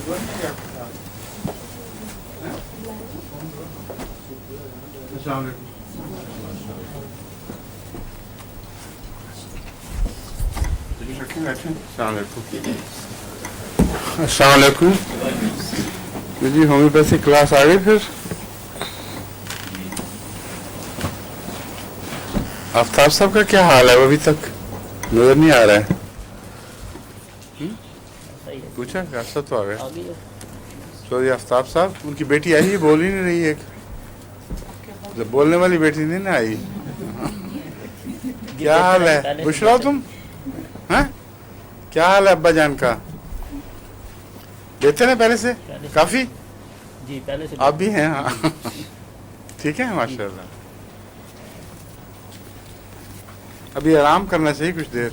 السلام علیکم. السلام علیکم. السلام علیکم جی. ہومیوپیتھی کلاس آ گئی پھر. آفتاب صاحب کا کیا حال ہے؟ وہ ابھی تک نظر نہیں آ رہا ہے. پوچھا ریاست تو آ گئے. سوری آفتاب صاحب، ان کی بیٹی آئی ہے، بول ہی نہیں رہی. ایک جب بولنے والی بیٹی نہیں نا آئی. کیا حال ہے بشرا؟ تم ہاں کیا حال ہے ابا جان کا؟ دیتے نا پہلے سے کافی. جی پہلے سے آپ بھی ہیں؟ ہاں ٹھیک ہے ماشاء اللہ. ابھی آرام کرنا چاہیے کچھ دیر.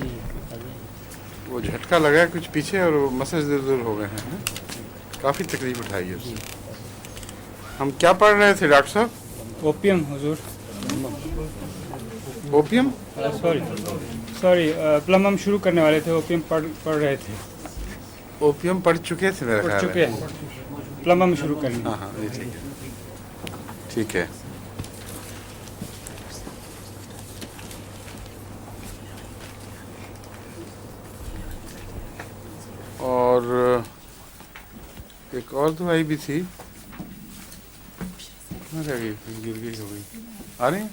وہ جھٹکا لگا ہے کچھ پیچھے اور وہ مسل دور دور ہو گئے ہیں. کافی تکلیف اٹھائی ہے اس سے. ہم کیا پڑھ رہے تھے ڈاکٹر صاحب؟ اوپیم حضور. اوپیم؟ سوری پلمم شروع کرنے والے تھے، اوپیم پڑھ رہے تھے. اوپیم پڑھ چکے تھے میرا پڑھ خیال چکے ہے. ہیں، پلمم شروع کریں. ہاں ہاں یہ ٹھیک ہے. ٹھیک ہے. اور ایک اور دوائی بھی تھی، کہاں رہ گئی؟ گر گئی ہو گئی. آ رہی ہیں؟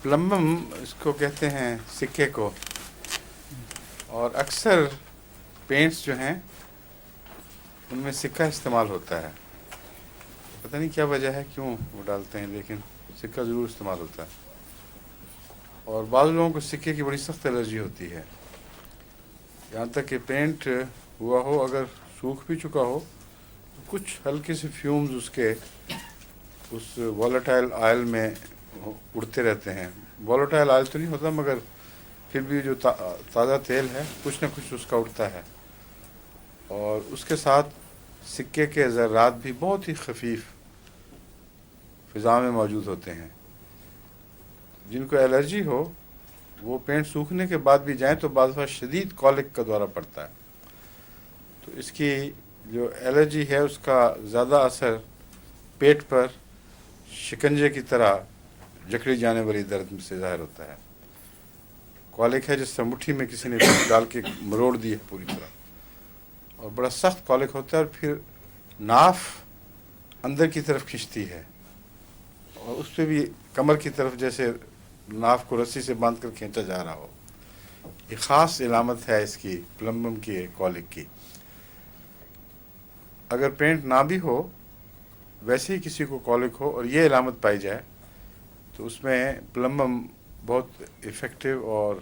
پلمبم اس کو کہتے ہیں سکے کو. اور اکثر پینٹس جو ہیں ان میں سکہ استعمال ہوتا ہے. پتہ نہیں کیا وجہ ہے کیوں وہ ڈالتے ہیں، لیکن سکہ ضرور استعمال ہوتا ہے. اور بعض لوگوں کو سکے کی بڑی سخت الرجی ہوتی ہے. یہاں تک کہ پینٹ ہوا ہو، اگر سوکھ بھی چکا ہو تو کچھ ہلکے سے فیومز اس کے اس والیٹائل آئل میں اڑتے رہتے ہیں. والیٹائل آئل تو نہیں ہوتا، مگر پھر بھی جو تازہ تیل ہے کچھ نہ کچھ اس کا اڑتا ہے. اور اس کے ساتھ سکے کے ذرات بھی بہت ہی خفیف فضا میں موجود ہوتے ہیں. جن کو الرجی ہو وہ پینٹ سوکھنے کے بعد بھی جائیں تو بعض دفعہ شدید کولک کا دورہ پڑتا ہے. تو اس کی جو الرجی ہے اس کا زیادہ اثر پیٹ پر شکنجے کی طرح جکڑی جانے والی درد سے ظاہر ہوتا ہے. کولک ہے جس سے مٹھی میں کسی نے ڈال کے مروڑ دی ہے پوری طرح، اور بڑا سخت کولک ہوتا ہے. اور پھر ناف اندر کی طرف کھنچتی ہے، اور اس پہ بھی کمر کی طرف جیسے ناف کو رسی سے باندھ کر کھینچا جا رہا ہو. یہ خاص علامت ہے اس کی پلمبم کی کولک کی. اگر پینٹ نہ بھی ہو، ویسے ہی کسی کو کولک ہو اور یہ علامت پائی جائے تو اس میں پلمبم بہت افیکٹو اور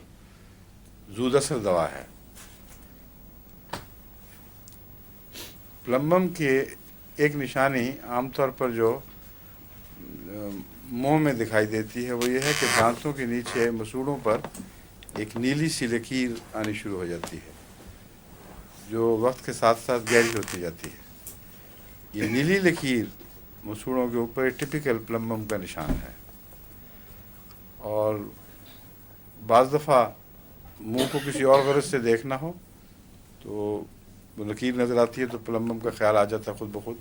زود اثر دوا ہے. پلمبم کی ایک نشانی عام طور پر جو منہ میں دکھائی دیتی ہے وہ یہ ہے کہ دانتوں کے نیچے مسوڑوں پر ایک نیلی سی لکیر آنی شروع ہو جاتی ہے، جو وقت کے ساتھ ساتھ گہری ہوتی جاتی ہے. یہ نیلی لکیر مسوڑوں کے اوپر ٹپیکل پلمبم کا نشان ہے. اور بعض دفعہ منہ کو کسی اور غرض سے دیکھنا ہو تو وہ لکیر نظر آتی ہے تو پلمبم کا خیال آ جاتا ہے خود بخود.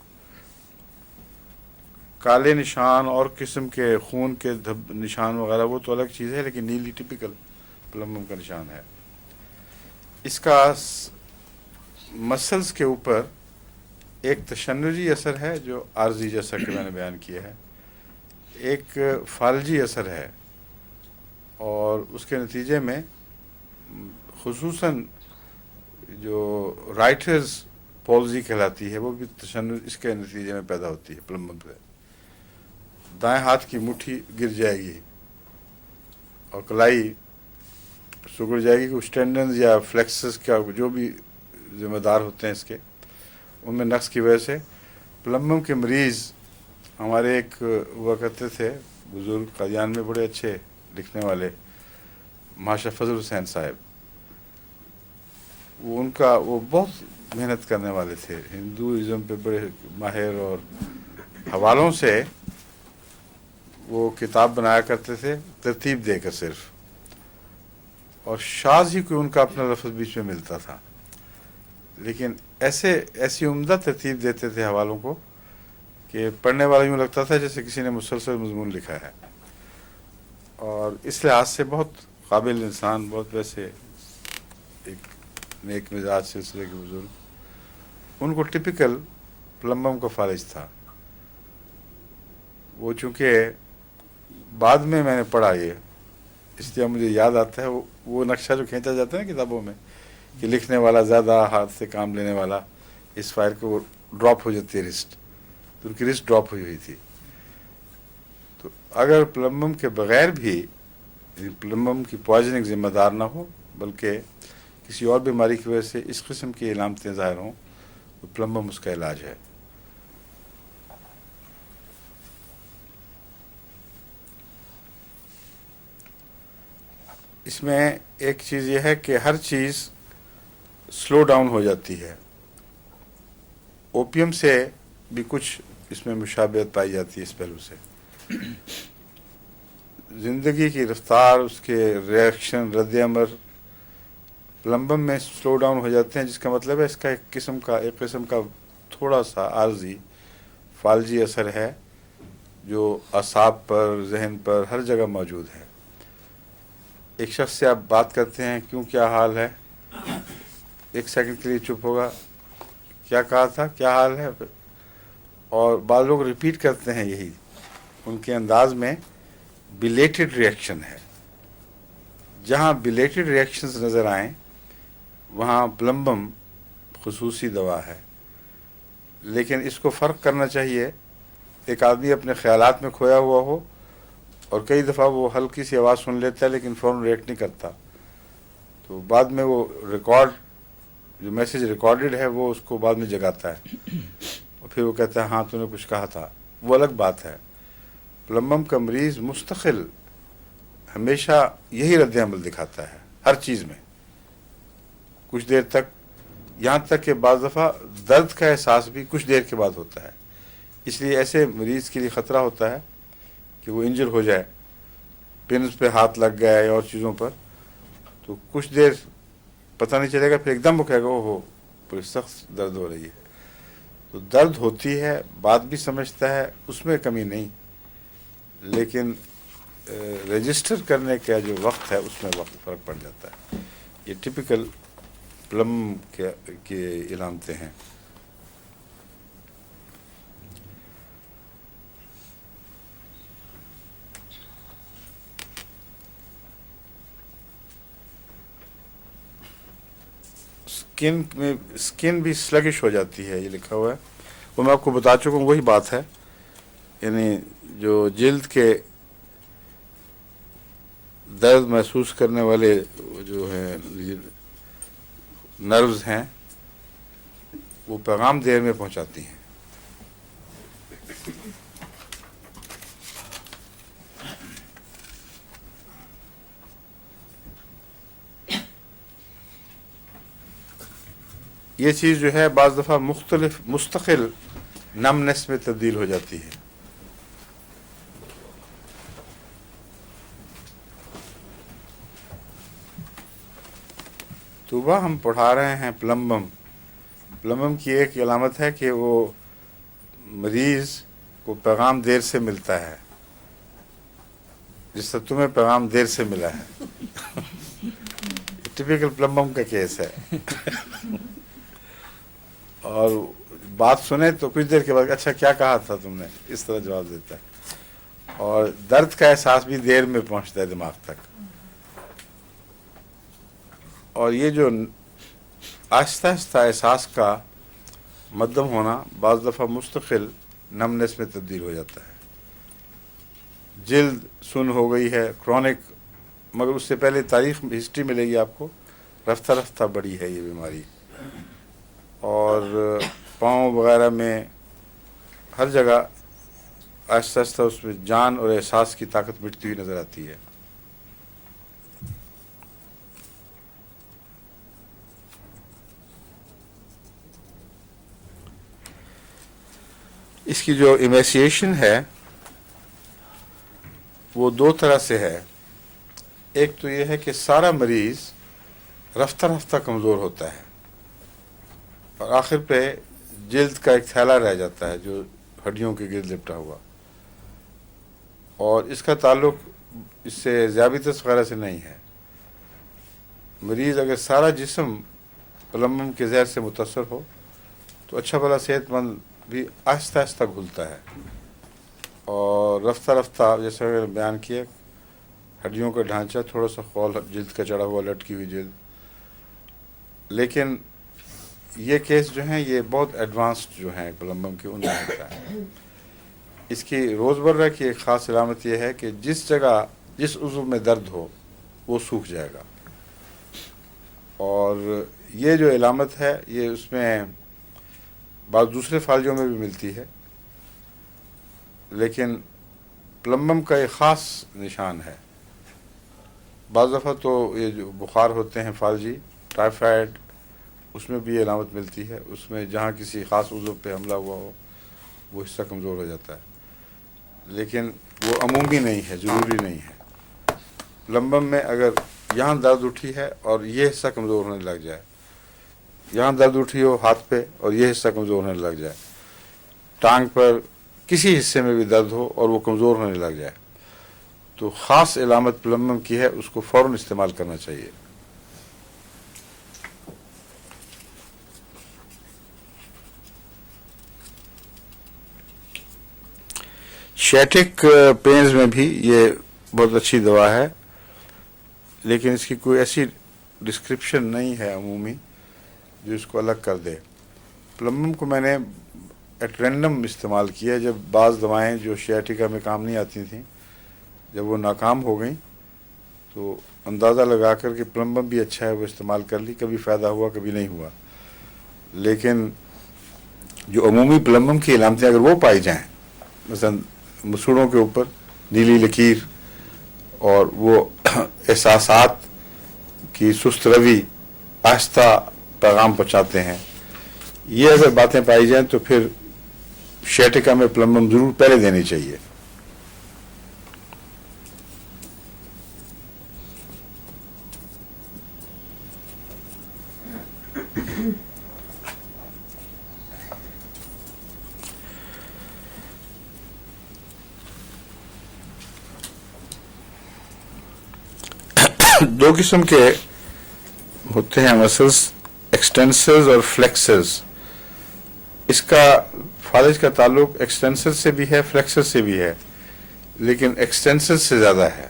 کالے نشان اور قسم کے خون کے نشان وغیرہ وہ تو الگ چیز ہے، لیکن نیلی ٹپیکل پلمبم کا نشان ہے. اس کا مسلز کے اوپر ایک تشنجی اثر ہے جو عارضی جیسا کہ میں نے بیان کیا ہے، ایک فالجی اثر ہے، اور اس کے نتیجے میں خصوصاً جو رائٹرز پالزی کہلاتی ہے وہ بھی تشنج اس کے نتیجے میں پیدا ہوتی ہے. پلمبم سے دائیں ہاتھ کی مٹھی گر جائے گی اور کلائی سکڑ جائے گی. کچھ ٹینڈنز یا فلیکسز کا جو بھی ذمہ دار ہوتے ہیں اس کے، ان میں نقص کی وجہ سے پلمبم کے مریض ہمارے ایک ہوا کرتے تھے بزرگ قادیان میں، بڑے اچھے لکھنے والے ماشا فضل حسین صاحب. وہ بہت محنت کرنے والے تھے، ہندوازم پہ بڑے ماہر، اور حوالوں سے وہ کتاب بنایا کرتے تھے ترتیب دے کر صرف، اور شاذ ہی کوئی ان کا اپنا لفظ بیچ میں ملتا تھا. لیکن ایسی عمدہ ترتیب دیتے تھے حوالوں کو کہ پڑھنے والا یوں لگتا تھا جیسے کسی نے مسلسل مضمون لکھا ہے. اور اس لحاظ سے بہت قابل انسان، بہت ویسے ایک نیک مزاج سلسلے کے بزرگ. ان کو ٹپیکل پلمبم کا فالج تھا. وہ چونکہ بعد میں نے پڑھا یہ، اس لیے مجھے یاد آتا ہے وہ نقشہ جو کھینچا جاتا ہے نا کتابوں میں کہ لکھنے والا زیادہ، ہاتھ سے کام لینے والا، اس فائل کو وہ ڈراپ ہو جاتی ہے رسٹ. تو ان کی رسٹ ڈراپ ہوئی تھی. تو اگر پلمبم کے بغیر بھی پلمبم کی پوائزننگ ذمہ دار نہ ہو، بلکہ کسی اور بیماری کی وجہ سے اس قسم کی علامتیں ظاہر ہوں، تو پلمبم اس کا علاج ہے. اس میں ایک چیز یہ ہے کہ ہر چیز سلو ڈاؤن ہو جاتی ہے. اوپیم سے بھی کچھ اس میں مشابہت پائی جاتی ہے اس پہلو سے. زندگی کی رفتار، اس کے ریئیکشن، رد عمل پلمبم میں سلو ڈاؤن ہو جاتے ہیں، جس کا مطلب ہے اس کا ایک قسم کا تھوڑا سا عارضی فالجی اثر ہے جو اعصاب پر، ذہن پر، ہر جگہ موجود ہے. ایک شخص سے آپ بات کرتے ہیں، کیوں، کیا حال ہے، 1 سیکنڈ کے لیے چپ ہوگا، کیا کہا تھا، کیا حال ہے، اور بعض لوگ ریپیٹ کرتے ہیں یہی. ان کے انداز میں بیلیٹڈ ریئیکشن ہے. جہاں بیلیٹڈ ریئیکشنز نظر آئیں وہاں پلمبم خصوصی دوا ہے. لیکن اس کو فرق کرنا چاہیے. ایک آدمی اپنے خیالات میں کھویا ہوا ہو اور کئی دفعہ وہ ہلکی سی آواز سن لیتا ہے لیکن فوراً ریئیکٹ نہیں کرتا، تو بعد میں وہ ریکارڈ، جو میسیج ریکارڈڈ ہے، وہ اس کو بعد میں جگاتا ہے اور پھر وہ کہتا ہے ہاں تو نے کچھ کہا تھا. وہ الگ بات ہے. پلمبم کا مریض مستقل ہمیشہ یہی رد عمل دکھاتا ہے ہر چیز میں کچھ دیر تک، یہاں تک کہ بعض دفعہ درد کا احساس بھی کچھ دیر کے بعد ہوتا ہے. اس لیے ایسے مریض کے لیے خطرہ ہوتا ہے کہ وہ انجر ہو جائے، پنس پہ ہاتھ لگ گیا ہے اور چیزوں پر، تو کچھ دیر پتہ نہیں چلے گا، پھر ایک دم وہ کہے گا اوہو بڑی سخت درد ہو رہی ہے. تو درد ہوتی ہے، بات بھی سمجھتا ہے، اس میں کمی نہیں، لیکن رجسٹر کرنے کا جو وقت ہے اس میں وقت فرق پڑ جاتا ہے. یہ ٹپیکل پلم کے علامتیں ہیں. اسکن بھی سلگش ہو جاتی ہے، یہ لکھا ہوا ہے، وہ میں آپ کو بتا چکا ہوں. وہی بات ہے، یعنی جو جلد کے درد محسوس کرنے والے جو ہیں نروز ہیں، وہ پیغام دیر میں پہنچاتی ہیں. یہ چیز جو ہے بعض دفعہ مستقل نمنس میں تبدیل ہو جاتی ہے. طوبہ ہم پڑھا رہے ہیں پلمبم. پلمبم کی ایک علامت ہے کہ وہ مریض کو پیغام دیر سے ملتا ہے، جس سے تمہیں پیغام دیر سے ملا ہے. ٹپیکل پلمبم کا کیس ہے. اور بات سنے تو کچھ دیر کے بعد اچھا کیا کہا تھا تم نے، اس طرح جواب دیتا ہے. اور درد کا احساس بھی دیر میں پہنچتا ہے دماغ تک. اور یہ جو آہستہ آہستہ احساس کا مدم ہونا بعض دفعہ مستقل نمنس میں تبدیل ہو جاتا ہے. جلد سن ہو گئی ہے کرونک، مگر اس سے پہلے تاریخ ہسٹری ملے گی آپ کو، رفتہ رفتہ بڑی ہے یہ بیماری. اور پاؤں وغیرہ میں ہر جگہ آہستہ آہستہ اس میں جان اور احساس کی طاقت مٹتی ہوئی نظر آتی ہے. اس کی جو ایمیسیشن ہے وہ 2 طرح سے ہے. ایک تو یہ ہے کہ سارا مریض رفتہ رفتہ کمزور ہوتا ہے، اور آخر پہ جلد کا ایک تھیلا رہ جاتا ہے جو ہڈیوں کے گرد لپٹا ہوا، اور اس کا تعلق اس سے ذیابیطس وغیرہ سے نہیں ہے۔ مریض اگر سارا جسم پلمبم کے زہر سے متاثر ہو تو اچھا بھلا صحت مند بھی آہستہ آہستہ گھلتا ہے، اور رفتہ رفتہ جیسے میں نے بیان کیا ہڈیوں کا ڈھانچہ تھوڑا سا خول جلد کا چڑھا ہوا، لٹکی ہوئی جلد، لیکن یہ کیس جو ہیں یہ بہت ایڈوانسڈ جو ہیں پلمبم کے ان میں ہوتا ہے۔ اس کی روزمرہ کی ایک خاص علامت یہ ہے کہ جس جگہ جس عضو میں درد ہو وہ سوکھ جائے گا، اور یہ جو علامت ہے یہ اس میں بعض دوسرے فالجوں میں بھی ملتی ہے، لیکن پلمبم کا ایک خاص نشان ہے۔ بعض دفعہ تو یہ جو بخار ہوتے ہیں فالجی، ٹائیفائڈ، اس میں بھی یہ علامت ملتی ہے، اس میں جہاں کسی خاص عضو پہ حملہ ہوا ہو وہ حصہ کمزور ہو جاتا ہے، لیکن وہ عمومی نہیں ہے، ضروری نہیں ہے۔ پلمبم میں اگر یہاں درد اٹھی ہے اور یہ حصہ کمزور ہونے لگ جائے، یہاں درد اٹھی ہو ہاتھ پہ اور یہ حصہ کمزور ہونے لگ جائے، ٹانگ پر کسی حصے میں بھی درد ہو اور وہ کمزور ہونے لگ جائے، تو خاص علامت پلمبم کی ہے، اس کو فوراً استعمال کرنا چاہیے۔ شیٹک پینز میں بھی یہ بہت اچھی دوا ہے، لیکن اس کی کوئی ایسی ڈسکرپشن نہیں ہے عمومی جو اس کو الگ کر دے۔ پلمبم کو میں نے ایٹ رینڈم استعمال کیا، جب بعض دوائیں جو شیاٹیکا میں کام نہیں آتی تھیں جب وہ ناکام ہو گئیں تو اندازہ لگا کر کہ پلمبم بھی اچھا ہے وہ استعمال کر لی، کبھی فائدہ ہوا کبھی نہیں ہوا۔ لیکن جو عمومی پلمبم کی علامتیں اگر وہ پائی جائیں، مثلا مسوڑوں کے اوپر نیلی لکیر اور وہ احساسات کی سست روی، آہستہ پیغام پہنچاتے ہیں، یہ اگر باتیں پائی جائیں تو پھر شیٹیکا میں پلمبم ضرور پہلے دینی چاہیے۔ دو قسم کے ہوتے ہیں مسلس، ایکسٹینسرز اور فلیکسرز۔ اس کا فالج کا تعلق ایکسٹینسر سے بھی ہے، فلیکسر سے بھی ہے، لیکن ایکسٹینسر سے زیادہ ہے۔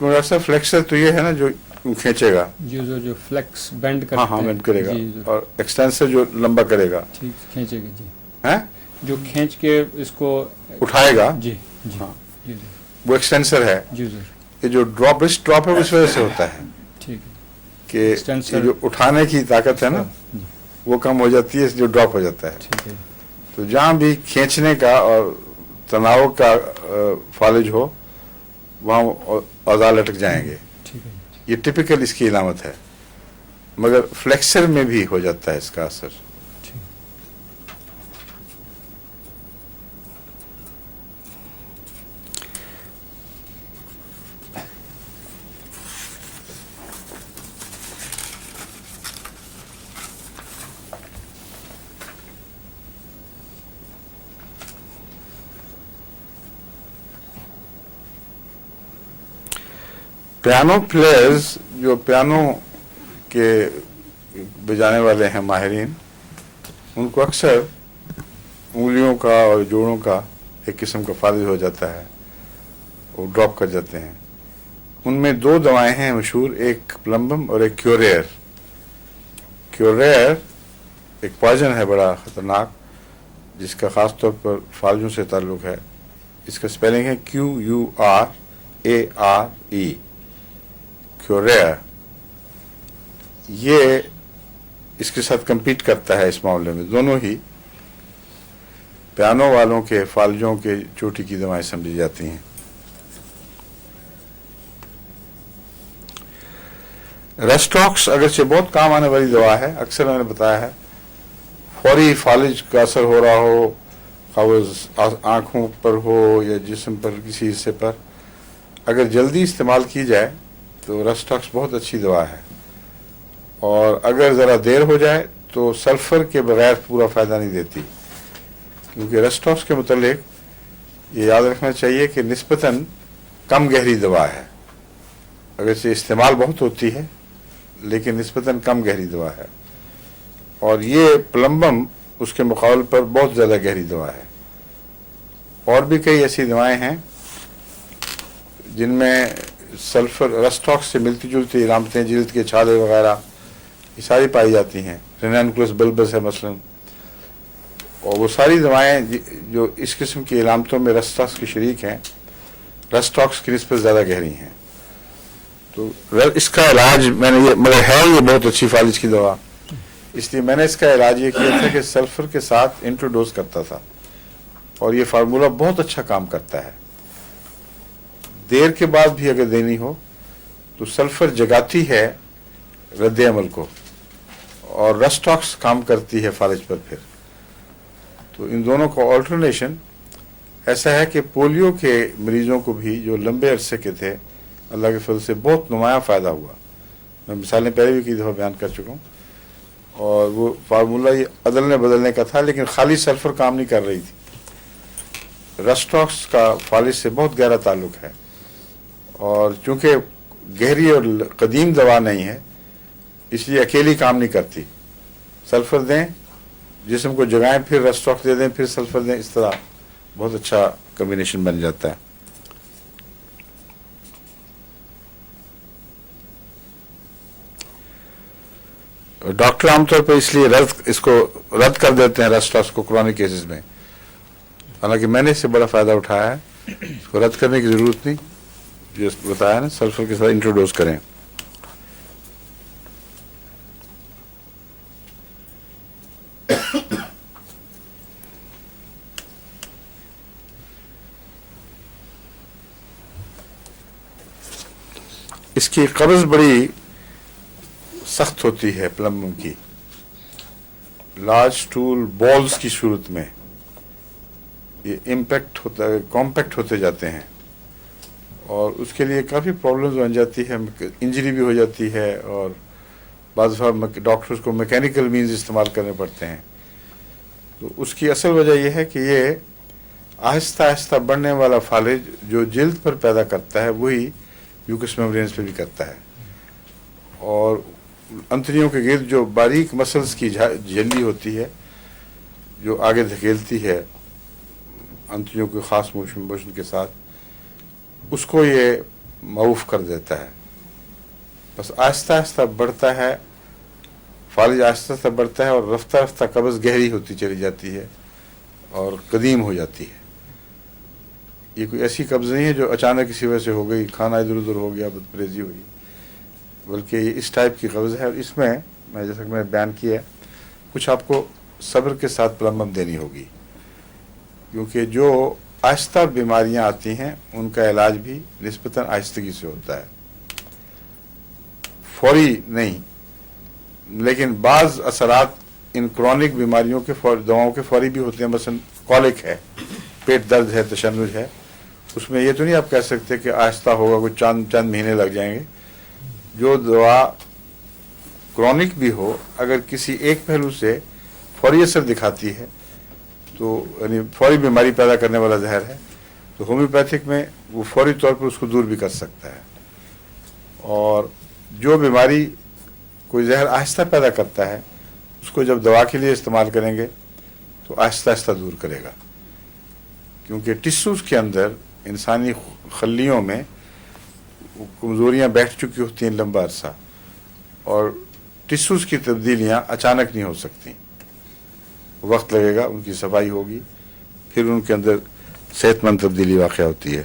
ڈاکٹر فلیکسر تو یہ ہے نا جو کھینچے گا، جو فلیکس بینڈ کرتا ہے، ہاں بینڈ کرے گا، جی اور ایکسٹینسر جو لمبا کرے گا، ٹھیک کھینچے گا، جی ہیں جو کھینچ کے اس کو اٹھائے گا، جی جی ہاں جی جی وہ ایکسٹینسر ہے۔ جی سر یہ جو رسٹ ڈراپ ہے اس وجہ سے ہوتا ہے ٹھیک ہے، کہ Extensor، یہ جو اٹھانے کی طاقت ہے نا جی وہ کم ہو جاتی ہے، جو ڈراپ ہو جاتا ہے۔ ٹھیک ہے، تو جہاں بھی کھینچنے کا اور تناؤ کا فالج ہو وہاں اعضاء لٹک جائیں گے، ٹھیک ہے، یہ ٹپیکل اس کی علامت ہے، مگر فلیکسر میں بھی ہو جاتا ہے اس کا اثر۔ ٹھیک پیانو پلیئرز جو پیانو کے بجانے والے ہیں ماہرین، ان کو اکثر انگلیوں کا اور جوڑوں کا ایک قسم کا فالج ہو جاتا ہے، وہ ڈراپ کر جاتے ہیں۔ ان میں دو دوائیں ہیں مشہور، ایک پلمبم اور ایک کیوریئر۔ کیوریئر ایک پوائزن ہے بڑا خطرناک، جس کا خاص طور پر فالجوں سے تعلق ہے۔ اس کا سپیلنگ ہے QURARE، کیوریئر۔ یہ اس کے ساتھ کمپیٹ کرتا ہے اس معاملے میں، دونوں ہی پیانو والوں کے فالجوں کے چوٹی کی دوائیں سمجھی جاتی ہیں۔ ریسٹاکس اگرچہ بہت کام آنے والی دوا ہے، اکثر میں نے بتایا ہے، فوری فالج کا اثر ہو رہا ہو، خواہ وہ آنکھوں پر ہو یا جسم پر کسی حصے پر، اگر جلدی استعمال کی جائے تو ریسٹاکس بہت اچھی دوا ہے، اور اگر ذرا دیر ہو جائے تو سلفر کے بغیر پورا فائدہ نہیں دیتی، کیونکہ رسٹاکس کے متعلق یہ یاد رکھنا چاہیے کہ نسبتاً کم گہری دوا ہے، اگرچہ استعمال بہت ہوتی ہے لیکن نسبتاً کم گہری دوا ہے، اور یہ پلمبم اس کے مقابل پر بہت زیادہ گہری دوا ہے۔ اور بھی کئی ایسی دوائیں ہیں جن میں سلفر رسٹاکس سے ملتی جلتی علامتیں، جلد کے چھالے وغیرہ یہ ساری پائی جاتی ہیں، رینانکولس بلبس ہے مثلاً، اور وہ ساری دوائیں جو اس قسم کی علامتوں میں رسٹاکس کے شریک ہیں، رسٹاکس کی نسبت زیادہ گہری ہیں۔ تو اس کا علاج میں نے مگر ہے یہ بہت اچھی فالج کی دوا، اس لیے میں نے اس کا علاج یہ کیا تھا کہ سلفر کے ساتھ انٹروڈوز کرتا تھا، اور یہ فارمولہ بہت اچھا کام کرتا ہے۔ دیر کے بعد بھی اگر دینی ہو تو سلفر جگاتی ہے رد عمل کو، اور رسٹاکس کام کرتی ہے فالج پر پھر۔ تو ان دونوں کا آلٹرنیشن ایسا ہے کہ پولیو کے مریضوں کو بھی جو لمبے عرصے کے تھے، اللہ کے فضل سے بہت نمایاں فائدہ ہوا۔ میں مثالیں پہلے بھی کئی دفعہ بیان کر چکا ہوں، اور وہ فارمولہ یہ عدلنے بدلنے کا تھا، لیکن خالی سلفر کام نہیں کر رہی تھی، رسٹاکس کا فالج سے بہت گہرا تعلق ہے، اور چونکہ گہری اور قدیم دوا نہیں ہے اس لیے اکیلی کام نہیں کرتی۔ سلفر دیں، جسم کو جگائیں، پھر رسٹاکس دے دیں، پھر سلفر دیں، اس طرح بہت اچھا کمبینیشن بن جاتا ہے۔ ڈاکٹر عام طور پر اس لیے اس کو رد کر دیتے ہیں رسٹاکس کو کرونک کیسز میں، حالانکہ میں نے اس سے بڑا فائدہ اٹھایا ہے، اس کو رد کرنے کی ضرورت نہیں، جو بتایا نا سلفر کے ساتھ انٹروڈوز کریں۔ اس کی قبض بڑی سخت ہوتی ہے پلمبم کی، لارج ٹول بالز کی صورت میں یہ کمپیکٹ ہوتے جاتے ہیں، اور اس کے لیے کافی پرابلمز بن جاتی ہے، انجری بھی ہو جاتی ہے، اور بعض دفعہ ڈاکٹرز کو میکینیکل مینز استعمال کرنے پڑتے ہیں۔ تو اس کی اصل وجہ یہ ہے کہ یہ آہستہ آہستہ بڑھنے والا فالج جو جلد پر پیدا کرتا ہے وہی میوکس میمبرینز پہ بھی کرتا ہے، اور انتڑیوں کے گرد جو باریک مسلز کی جھلی ہوتی ہے جو آگے دھکیلتی ہے انتڑیوں کے خاص موشن کے ساتھ، اس کو یہ معوف کر دیتا ہے۔ بس آہستہ آہستہ بڑھتا ہے فالج، آہستہ آہستہ بڑھتا ہے، اور رفتہ رفتہ قبض گہری ہوتی چلی جاتی ہے اور قدیم ہو جاتی ہے۔ یہ کوئی ایسی قبض نہیں ہے جو اچانک کسی وجہ سے ہو گئی، کھانا ادھر ادھر ہو گیا، بدپریزی ہوئی، بلکہ یہ اس ٹائپ کی قبض ہے، اور اس میں جیسا کہ میں نے بیان کیا ہے کچھ آپ کو صبر کے ساتھ پلمبم دینی ہوگی، کیونکہ جو آہستہ بیماریاں آتی ہیں ان کا علاج بھی نسبتاً آہستگی سے ہوتا ہے، فوری نہیں، لیکن بعض اثرات ان کرونک بیماریوں کے دواؤں کے فوری بھی ہوتے ہیں۔ مثلا کولک ہے، پیٹ درد ہے، تشنج ہے، اس میں یہ تو نہیں آپ کہہ سکتے کہ آہستہ ہوگا، کچھ چند مہینے لگ جائیں گے۔ جو دوا کرونک بھی ہو، اگر کسی ایک پہلو سے فوری اثر دکھاتی ہے تو یعنی فوری بیماری پیدا کرنے والا زہر ہے، تو ہومیوپیتھک میں وہ فوری طور پر اس کو دور بھی کر سکتا ہے، اور جو بیماری کوئی زہر آہستہ پیدا کرتا ہے اس کو جب دوا کے لیے استعمال کریں گے تو آہستہ آہستہ دور کرے گا، کیونکہ ٹشوز کے اندر انسانی خلیوں میں کمزوریاں بیٹھ چکی ہوتی ہیں لمبا عرصہ، اور ٹشوز کی تبدیلیاں اچانک نہیں ہو سکتی، وقت لگے گا، ان کی صفائی ہوگی، پھر ان کے اندر صحت مند تبدیلی واقع ہوتی ہے۔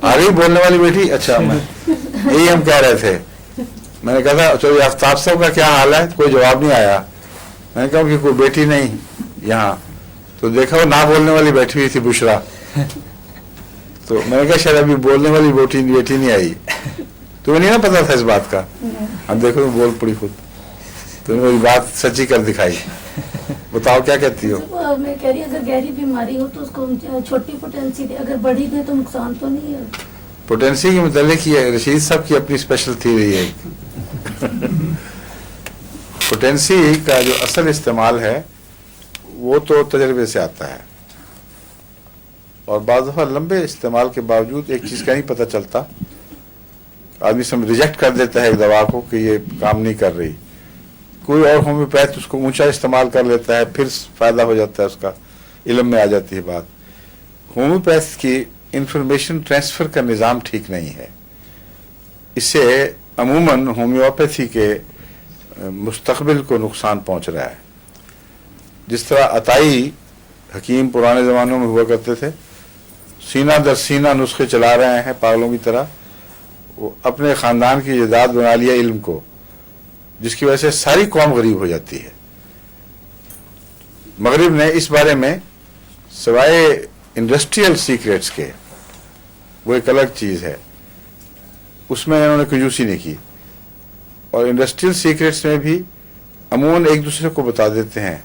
آگے بولنے والی بیٹی، اچھا یہی ہم کہہ رہے تھے، میں نے کہا تھا چلو آفتاب صاحب کا کیا حال ہے، کوئی جواب نہیں آیا، میں نے کہا کہ کوئی بیٹی نہیں یہاں، تو دیکھا وہ نہ بولنے والی بیٹھی ہوئی تھی بشرا، تو میں نے کہا شاید ابھی بولنے والی بیٹی نہیں آئی، تمہیں نہیں نا پتا تھا اس بات کا، ہم دیکھو بول پڑی خود، تم نے بات سچی کر دکھائی، بتاؤ کیا کہتی ہو؟ میں کہہ رہی اگر گہری بیماری ہو تو اس کو چھوٹی پوٹینسی دے، اگر بڑی دے تو نقصان تو نہیں ہے؟ پوٹینسی کے متعلق یہ رشید صاحب کی اپنی اسپیشل تھیوری ہے، पोटेंसी का जो असल इस्तेमाल है वो तो तजर्बे से आता है, और बाज़ दफ़ा लंबे इस्तेमाल के बावजूद एक चीज़ का नहीं पता चलता, आदमी सब रिजेक्ट कर देता है एक दवा को कि ये काम नहीं कर रही, कोई और होम्योपैथ उसको ऊंचा इस्तेमाल कर लेता है, फिर फ़ायदा हो जाता है, उसका इल्म में आ जाती है बात। होम्योपैथ की इंफॉर्मेशन ट्रांसफ़र का निज़ाम ठीक नहीं है, इससे अमूमन होम्योपैथी के मुस्तक़बिल को नुकसान पहुंच रहा है। जिस तरह अताई हकीम पुराने ज़मानों में हुआ करते थे, सीना दर सीना नुस्खे चला रहे हैं पागलों की तरह, वो अपने ख़ानदान की जायदाद बना लिया इल्म को, जिसकी वजह से सारी कौम गरीब हो जाती है। मगरिब ने इस बारे में सिवाय इंडस्ट्रियल सीक्रेट्स के, वो एक अलग चीज़ है, उसमें इन्होंने कंजूसी नहीं की, और इंडस्ट्रियल सीक्रेट्स में भी अमूमन एक दूसरे को बता देते हैं,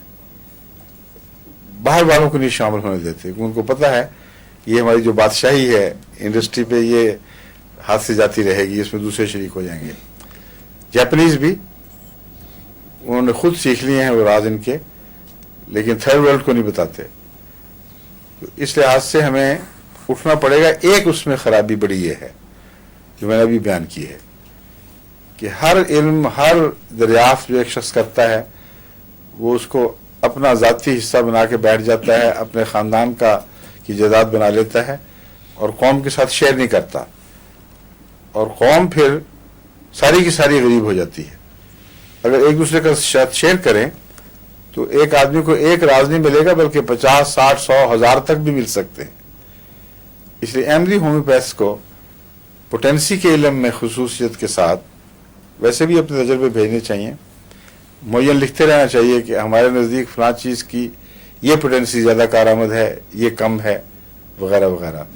बाहर वालों को नहीं शामिल होने देते। उनको पता है ये हमारी जो बादशाही है इंडस्ट्री पे, ये हाथ से जाती रहेगी, इसमें दूसरे शरीक हो जाएंगे। जापानीज भी उन्होंने खुद सीख लिए हैं वो राज इनके, लेकिन थर्ड वर्ल्ड को नहीं बताते। तो इस लिहाज से हमें उठना पड़ेगा। एक उसमें खराबी बड़ी ये है जो मैंने अभी बयान की है कि हर इल्म, हर दरियाफ्त जो एक शख्स करता है वो उसको अपना ज़ाती हिस्सा बना के बैठ जाता है, अपने ख़ानदान की जायदाद बना लेता है और कौम के साथ शेयर नहीं करता, और कौम फिर सारी की सारी गरीब हो जाती है। अगर एक दूसरे के साथ शेयर करें तो एक आदमी को एक राज नहीं मिलेगा, बल्कि 50, 60, 100, 1000 तक भी मिल सकते हैं। इसलिए एमडी होम्योपैथ्स को पोटेंसी के इल्म में खुसूसियत के साथ वैसे भी अपने तजर्बे भेजने चाहिए, मुअय्यन लिखते रहना चाहिए कि हमारे नज़दीक फ़लाँ चीज़ की ये पोटेंसी ज़्यादा कारआमद है, ये कम है, वगैरह वगैरह।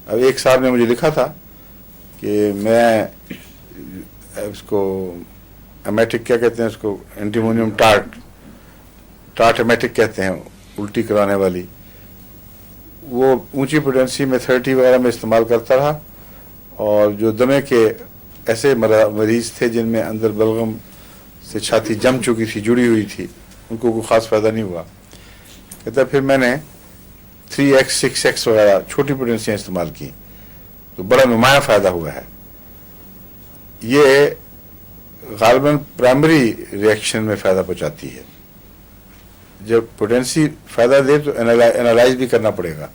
अब एक साहब ने मुझे लिखा था कि मैं इसको एमेटिक क्या कहते हैं, उसको एंटीमोनियम टार्ट एमेटिक कहते हैं, उल्टी कराने वाली, वो ऊंची पोटेंसी में 30 वगैरह में इस्तेमाल करता रहा, और जो दमे के ऐसे मरीज़ थे जिनमें अंदर बलगम से छाती जम चुकी थी, जुड़ी हुई थी, उनको कोई ख़ास फ़ायदा नहीं हुआ। कहता फिर मैंने 3x 6x वगैरह छोटी पोटेंसियाँ इस्तेमाल की तो बड़ा नुमाया फ़ायदा हुआ है। ये गालिबन प्राइमरी रिएक्शन में फ़ायदा पहुँचाती है। जब पोटेंसी फ़ायदा दे तो एनालाइज भी करना पड़ेगा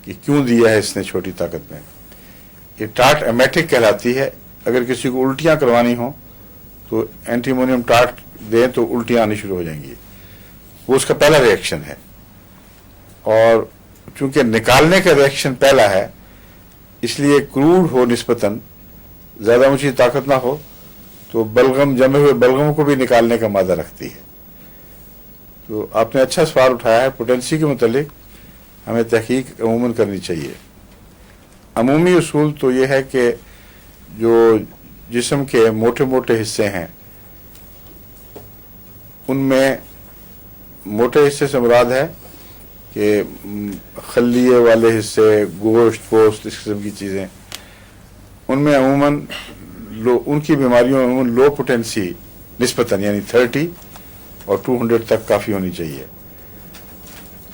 कि क्यों दिया है इसने छोटी ताकत में। ये टार्ट एमेटिक कहलाती है। अगर किसी को उल्टियाँ करवानी हो तो एंटीमोनियम टार्ट दें तो उल्टियाँ आनी शुरू हो जाएंगी, वो उसका पहला रिएक्शन है। और चूंकि निकालने का रिएक्शन पहला है, इसलिए क्रूड हो निस्बतन, ज़्यादा ऊंची ताकत ना हो, तो बलगम, जमे हुए बलगम को भी निकालने का मादा रखती है। तो आपने अच्छा सवाल उठाया है। पोटेंसी के मुतालिक हमें तहकीक अमूमन करनी चाहिए। अमूमी उसूल तो ये है कि जो जिस्म के मोटे मोटे हिस्से हैं, उनमें मोटे हिस्से से मुराद है कि खलिए वाले हिस्से, गोश्त पोस्ट, इस किस्म की चीज़ें, उनमें अमूमन उनकी बीमारियों में अमूमन लो पोटेंसी निस्बतन, यानी 30 और 200 तक काफ़ी होनी चाहिए।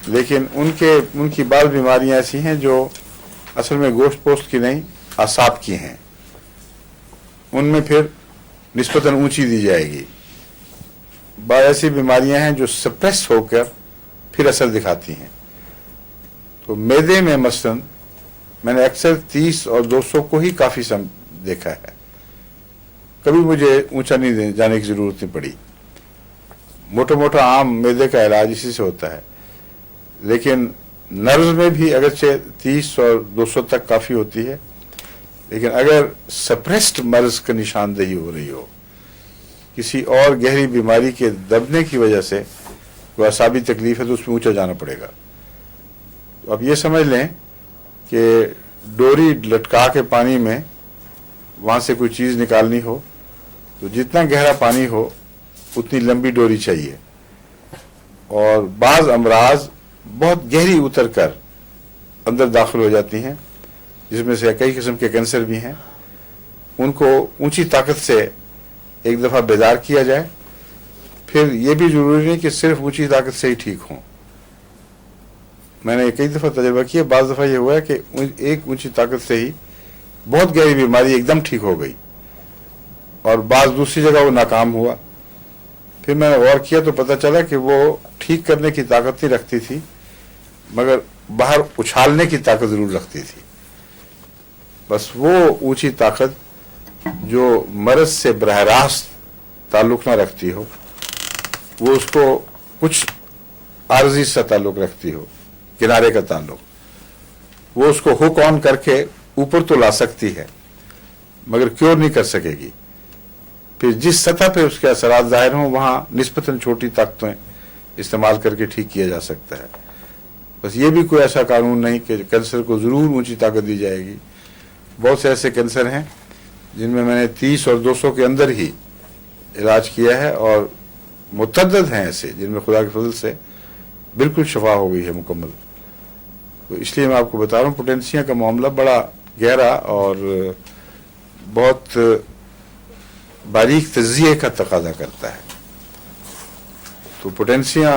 लेकिन उनकी बाल बीमारियां ऐसी हैं जो असल में गोश्त पोस्ट की नहीं, आसाब की हैं, उनमें फिर निस्बतन ऊंची दी जाएगी। बाद ऐसी बीमारियां हैं जो सप्रेस होकर फिर असर दिखाती हैं। तो मैदे में मसलन मैंने अक्सर 30 और 200 को ही काफ़ी देखा है, कभी मुझे ऊंचा नहीं जाने की ज़रूरत नहीं पड़ी। मोटा मोटा आम मैदे का इलाज इसी से होता है। लेकिन नर्व में भी अगरचे 30 और 200 तक काफ़ी होती है, लेकिन अगर सप्रेस्ड मर्ज का निशानदेही हो रही हो, किसी और गहरी बीमारी के दबने की वजह से कोई असाबी तकलीफ है, तो उसमें ऊंचा जाना पड़ेगा। तो अब ये समझ लें कि डोरी लटका के पानी में वहाँ से कोई चीज़ निकालनी हो तो जितना गहरा पानी हो उतनी लंबी डोरी चाहिए। और बाज़ अमराज बहुत गहरी उतर कर अंदर दाखिल हो जाती हैं, जिसमें से कई किस्म के कैंसर भी हैं। उनको ऊंची ताकत से एक दफ़ा बेदार किया जाए। फिर ये भी ज़रूरी नहीं कि सिर्फ ऊंची ताकत से ही ठीक हों। मैंने कई दफ़ा तजर्बा किया, बाज़ दफ़ा ये हुआ है कि एक ऊंची ताकत से ही बहुत गहरी बीमारी एकदम ठीक हो गई और बाज़ दूसरी जगह वो नाकाम हुआ। फिर मैंने गौर किया तो पता चला कि वो ठीक करने की ताकत नहीं रखती थी, मगर बाहर उछालने की ताकत ज़रूर रखती थी। बस वो ऊंची ताकत जो मर्ज़ से बरह रास्त ताल्लुक़ ना रखती हो, वो उसको कुछ आर्जी सा ताल्लुक़ रखती हो, किनारे का ताल्लुक़, वो उसको हुक ऑन करके ऊपर तो ला सकती है मगर क्योर नहीं कर सकेगी। फिर जिस सतह पे उसके असरात ज़ाहिर हों वहाँ निस्बतन छोटी ताकतें इस्तेमाल करके ठीक किया जा सकता है। बस ये भी कोई ऐसा कानून नहीं कि कैंसर को ज़रूर ऊंची ताकत दी जाएगी। बहुत से ऐसे कैंसर हैं जिनमें मैंने 30 और 200 के अंदर ही इलाज किया है और मुतअद्दिद हैं ऐसे जिनमें खुदा के फजल से बिल्कुल शफा हो गई है मुकम्मल। तो इसलिए मैं आपको बता रहा हूँ पोटेंशिया का मामला बड़ा गहरा और बहुत बारीक तज्ज़िये का तकाजा करता है। तो पोटेंशिया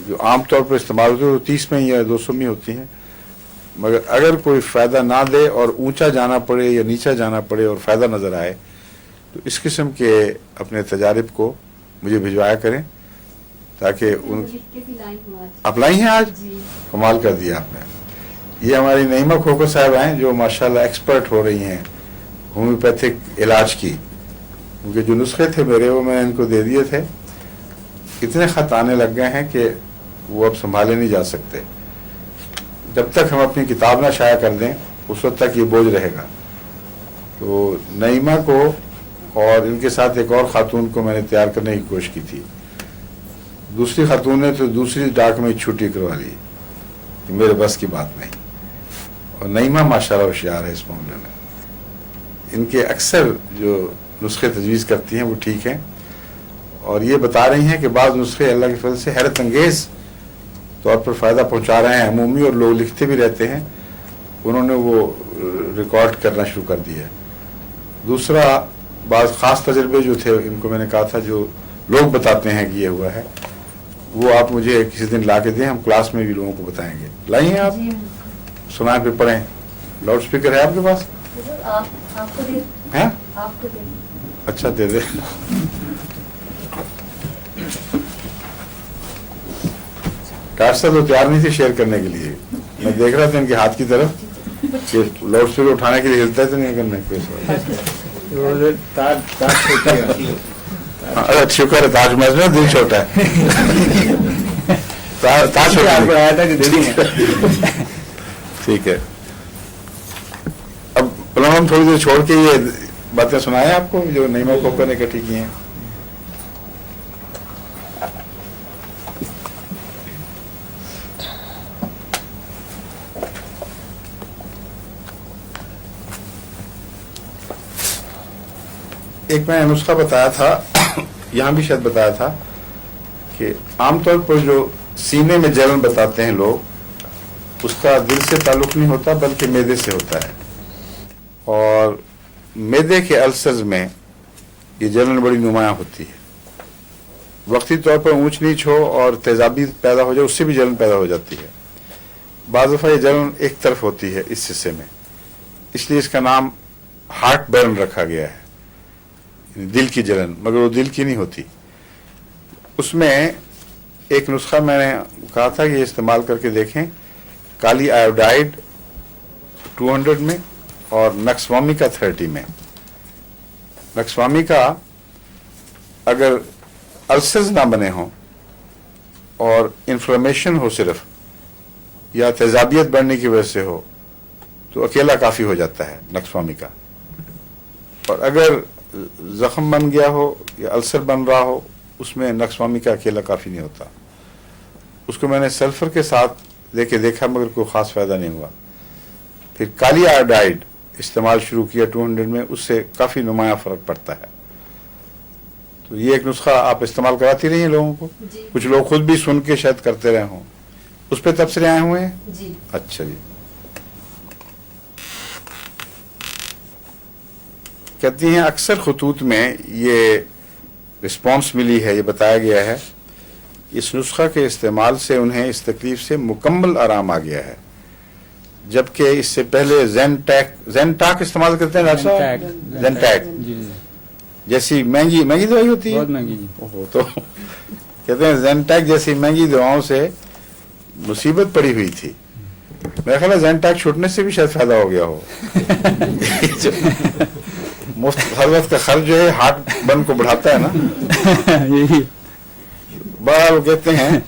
जो आम तौर पर इस्तेमाल होती है वो 30 में या 200 में होती हैं, मगर अगर कोई फ़ायदा ना दे और ऊंचा जाना पड़े या नीचा जाना पड़े और फ़ायदा नज़र आए तो इस किस्म के अपने तजारिब को मुझे भिजवाया करें ताकि उन आप लाई हैं आज। कमाल कर दिया आपने। ये हमारी नईमा खोखर साहब हैं जो माशाल्लाह एक्सपर्ट हो रही हैं होम्योपैथिक इलाज की। उनके जो नुस्खे थे मेरे वो मैंने इनको दे दिए थे, इतने ख़त आने लग गए हैं कि वो अब संभाले नहीं जा सकते। जब तक हम अपनी किताब ना शाया कर दें उस वक्त तक ये बोझ रहेगा। तो नईमा को और इनके साथ एक और ख़ातून को मैंने तैयार करने की कोशिश की थी। दूसरी खातून ने तो दूसरी डाक में छुट्टी करवा ली कि मेरे बस की बात नहीं। और नईमा माशाल्लाह होशियार है इस मामले में। इनके अक्सर जो नुस्खे तजवीज़ करती हैं वो ठीक हैं और ये बता रही हैं कि बाज़ नुस्खे अल्लाह के फजल से हैरत अंगेज़ तौर पर फ़ायदा पहुँचा रहे हैं अमूमी, और लोग लिखते भी रहते हैं। उन्होंने वो रिकॉर्ड करना शुरू कर दिया है। दूसरा बाज़ ख़ास तजर्बे जो थे इनको मैंने कहा था जो लोग बताते हैं कि ये हुआ है, वो आप मुझे किसी दिन ला के दें, हम क्लास में भी लोगों को बताएंगे। लाई हैं आप, सुनाएं फिर पढ़ें। लाउड स्पीकर है आपके पास? आपको दे, हैं? आपको दे। अच्छा दे दे। डॉक्टर साहब तो तैयार नहीं थे शेयर करने के लिए। मैं देख रहा था इनके हाथ की तरफ कि लाउड स्पीकर उठाने के लिए हिलता है तो नहीं करना कोई सवाल। अरे शुक्र है ताज महल में दिल छोटा है। ताज छोटा आया था कि ठीक है। अब हम थोड़ी देर छोड़ के ये बातें सुनाएं आपको जो नईमा खोखर ने इकट्ठी की हैं। एक मैंने नुस्खा बताया था, यहाँ भी शायद बताया था कि आमतौर पर जो सीने में जलन बताते हैं लोग, उसका दिल से ताल्लुक़ नहीं होता बल्कि मैदे से होता है। और मैदे के अल्सर्स में ये जलन बड़ी नुमायाँ होती है। वक्ती तौर पर ऊंच नीच हो और तेज़ाबी पैदा हो जाए उससे भी जलन पैदा हो जाती है। बाज़ दफ़ा ये जलन एक तरफ होती है इस हिस्से में, इसलिए इसका नाम हार्ट बर्न रखा गया है, दिल की जलन, मगर वो दिल की नहीं होती। उसमें एक नुस्खा मैंने कहा था कि इस्तेमाल करके देखें, काली आयोडाइड 200 में और नक्सवामी का 30 में। नक्सवामी का अगर अल्सर्स ना बने हों और इन्फ्लेमेशन हो सिर्फ या तेज़ाबियत बढ़ने की वजह से हो तो अकेला काफ़ी हो जाता है नक्सवामी का। और अगर ज़ख्म बन गया हो या अल्सर बन रहा हो उसमें नक्सवामी का अकेला काफ़ी नहीं होता। उसको मैंने सल्फर के साथ लेके देखा मगर कोई ख़ास फ़ायदा नहीं हुआ। फिर काली आयोडाइड इस्तेमाल शुरू किया 200 में, उससे काफ़ी नुमाया फ़र्क पड़ता है। तो ये एक नुस्खा आप इस्तेमाल कराती रही हैं लोगों को। कुछ लोग खुद भी सुन के शायद करते रहे हों। उस पर तबसरे आए हुए हैं जी। अच्छा जी। कहती हैं अक्सर खतूत में ये रिस्पॉन्स मिली है, ये बताया गया है, इस नुस्खा के इस्तेमाल से उन्हें इस तकलीफ से मुकम्मल आराम आ गया है, जबकि इससे पहले ज़ेनटैक इस्तेमाल करते हैं डॉक्टर साहब, ज़ेनटैक जी जी जैसी महंगी दवाई होती है, बहुत महंगी जी। ओहो, तो कहते हैं ज़ेनटैक जैसी महंगी दवाओं से मुसीबत पड़ी हुई थी। मेरा ख्याल है ज़ेनटैक छूटने से भी शायद फायदा हो गया हो। मुफ्त हर वक्त का खर्च जो है हार्ट बन को बढ़ाता है ना। यही बड़ा वो कहते हैं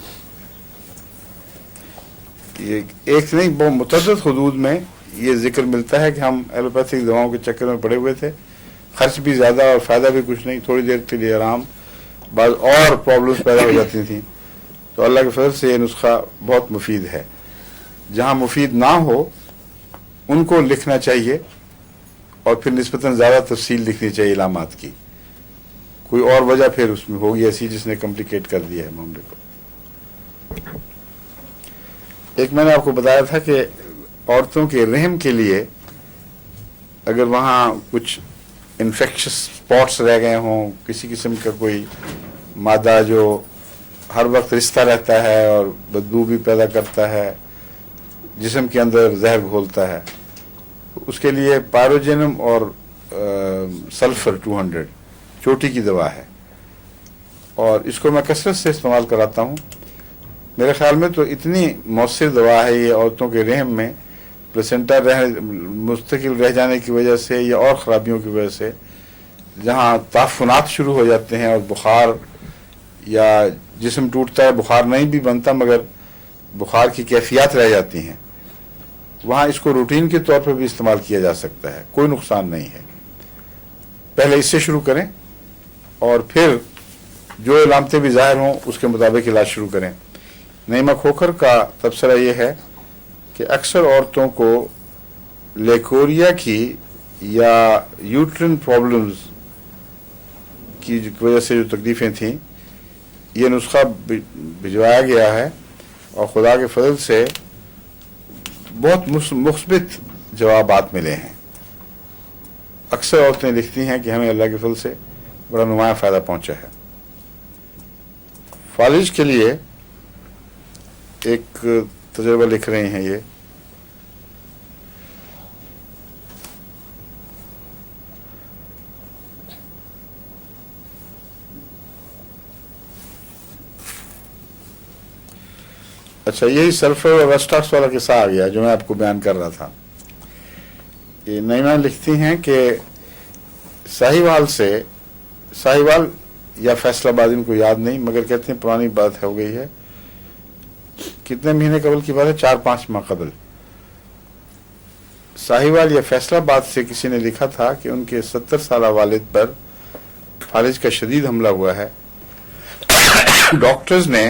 ये एक नहीं बहुत मुतअद्दिद हुदूद में ये जिक्र मिलता है कि हम एलोपैथिक दवाओं के चक्कर में पड़े हुए थे, खर्च भी ज़्यादा और फ़ायदा भी कुछ नहीं, थोड़ी देर के लिए आराम, बाद और प्रॉब्लम्स पैदा हो जाती थी। तो अल्लाह के फजल से ये नुस्खा बहुत मुफीद है। जहाँ मुफीद ना हो उनको लिखना चाहिए और फिर निस्बतन ज़्यादा तफसील लिखनी चाहिए इलामात की, कोई और वजह फिर उसमें होगी ऐसी जिसने कॉम्प्लिकेट कर दिया है मामले को। एक मैंने आपको बताया था कि औरतों के रहम के लिए अगर वहाँ कुछ इन्फेक्शस स्पॉट्स रह गए हों, किसी किस्म का कोई मादा जो हर वक्त रिश्ता रहता है और बदबू भी पैदा करता है, जिस्म के अंदर जहर घोलता है, उसके लिए पायरोजेनम और सल्फर 200 चोटी की दवा है और इसको मैं कसरत से इस्तेमाल कराता हूँ। मेरे ख्याल में तो इतनी मौसर दवा है ये औरतों के रहम में प्लेसेंटा मुस्तकिल रह जाने की वजह से या और ख़राबियों की वजह से, जहाँ ताफ़ुनात शुरू हो जाते हैं और बुखार या जिस्म टूटता है, बुखार नहीं भी बनता मगर बुखार की कैफियत रह जाती हैं, वहाँ इसको रूटीन के तौर पर भी इस्तेमाल किया जा सकता है, कोई नुकसान नहीं है। पहले इससे शुरू करें और फिर जो इलामतें भी ज़ाहिर हों उसके मुताबिक इलाज शुरू करें। नईमा खोखर का तबसरा ये है कि अक्सर औरतों को लेकोरिया की या यूट्रिन प्रॉब्लम्स की वजह से जो तकलीफ़ें थीं, ये नुस्खा भिजवाया गया है और खुदा के फजल से बहुत मुस्बित जवाबात मिले हैं। अक्सर औरतें लिखती हैं कि हमें अल्लाह के फजल से बड़ा नुमाया फ़ायदा पहुंचा है। फालिज के लिए एक तजुर्बा लिख रहे हैं ये, अच्छा यही सल्फर और वेस्टॉक्स वाला किस्सा आ गया जो मैं आपको बयान कर रहा था। ये नईमा लिखती हैं कि साहिवाल या फैसलाबाद इनको याद नहीं मगर कहते हैं पुरानी बात हो गई है, कितने महीने कबल की बात है, 4-5 माह कबल साहिवाल या फैसलाबाद से किसी ने लिखा था कि उनके 70 साल वालिद पर फालिज का शदीद हमला हुआ है। डॉक्टर्स ने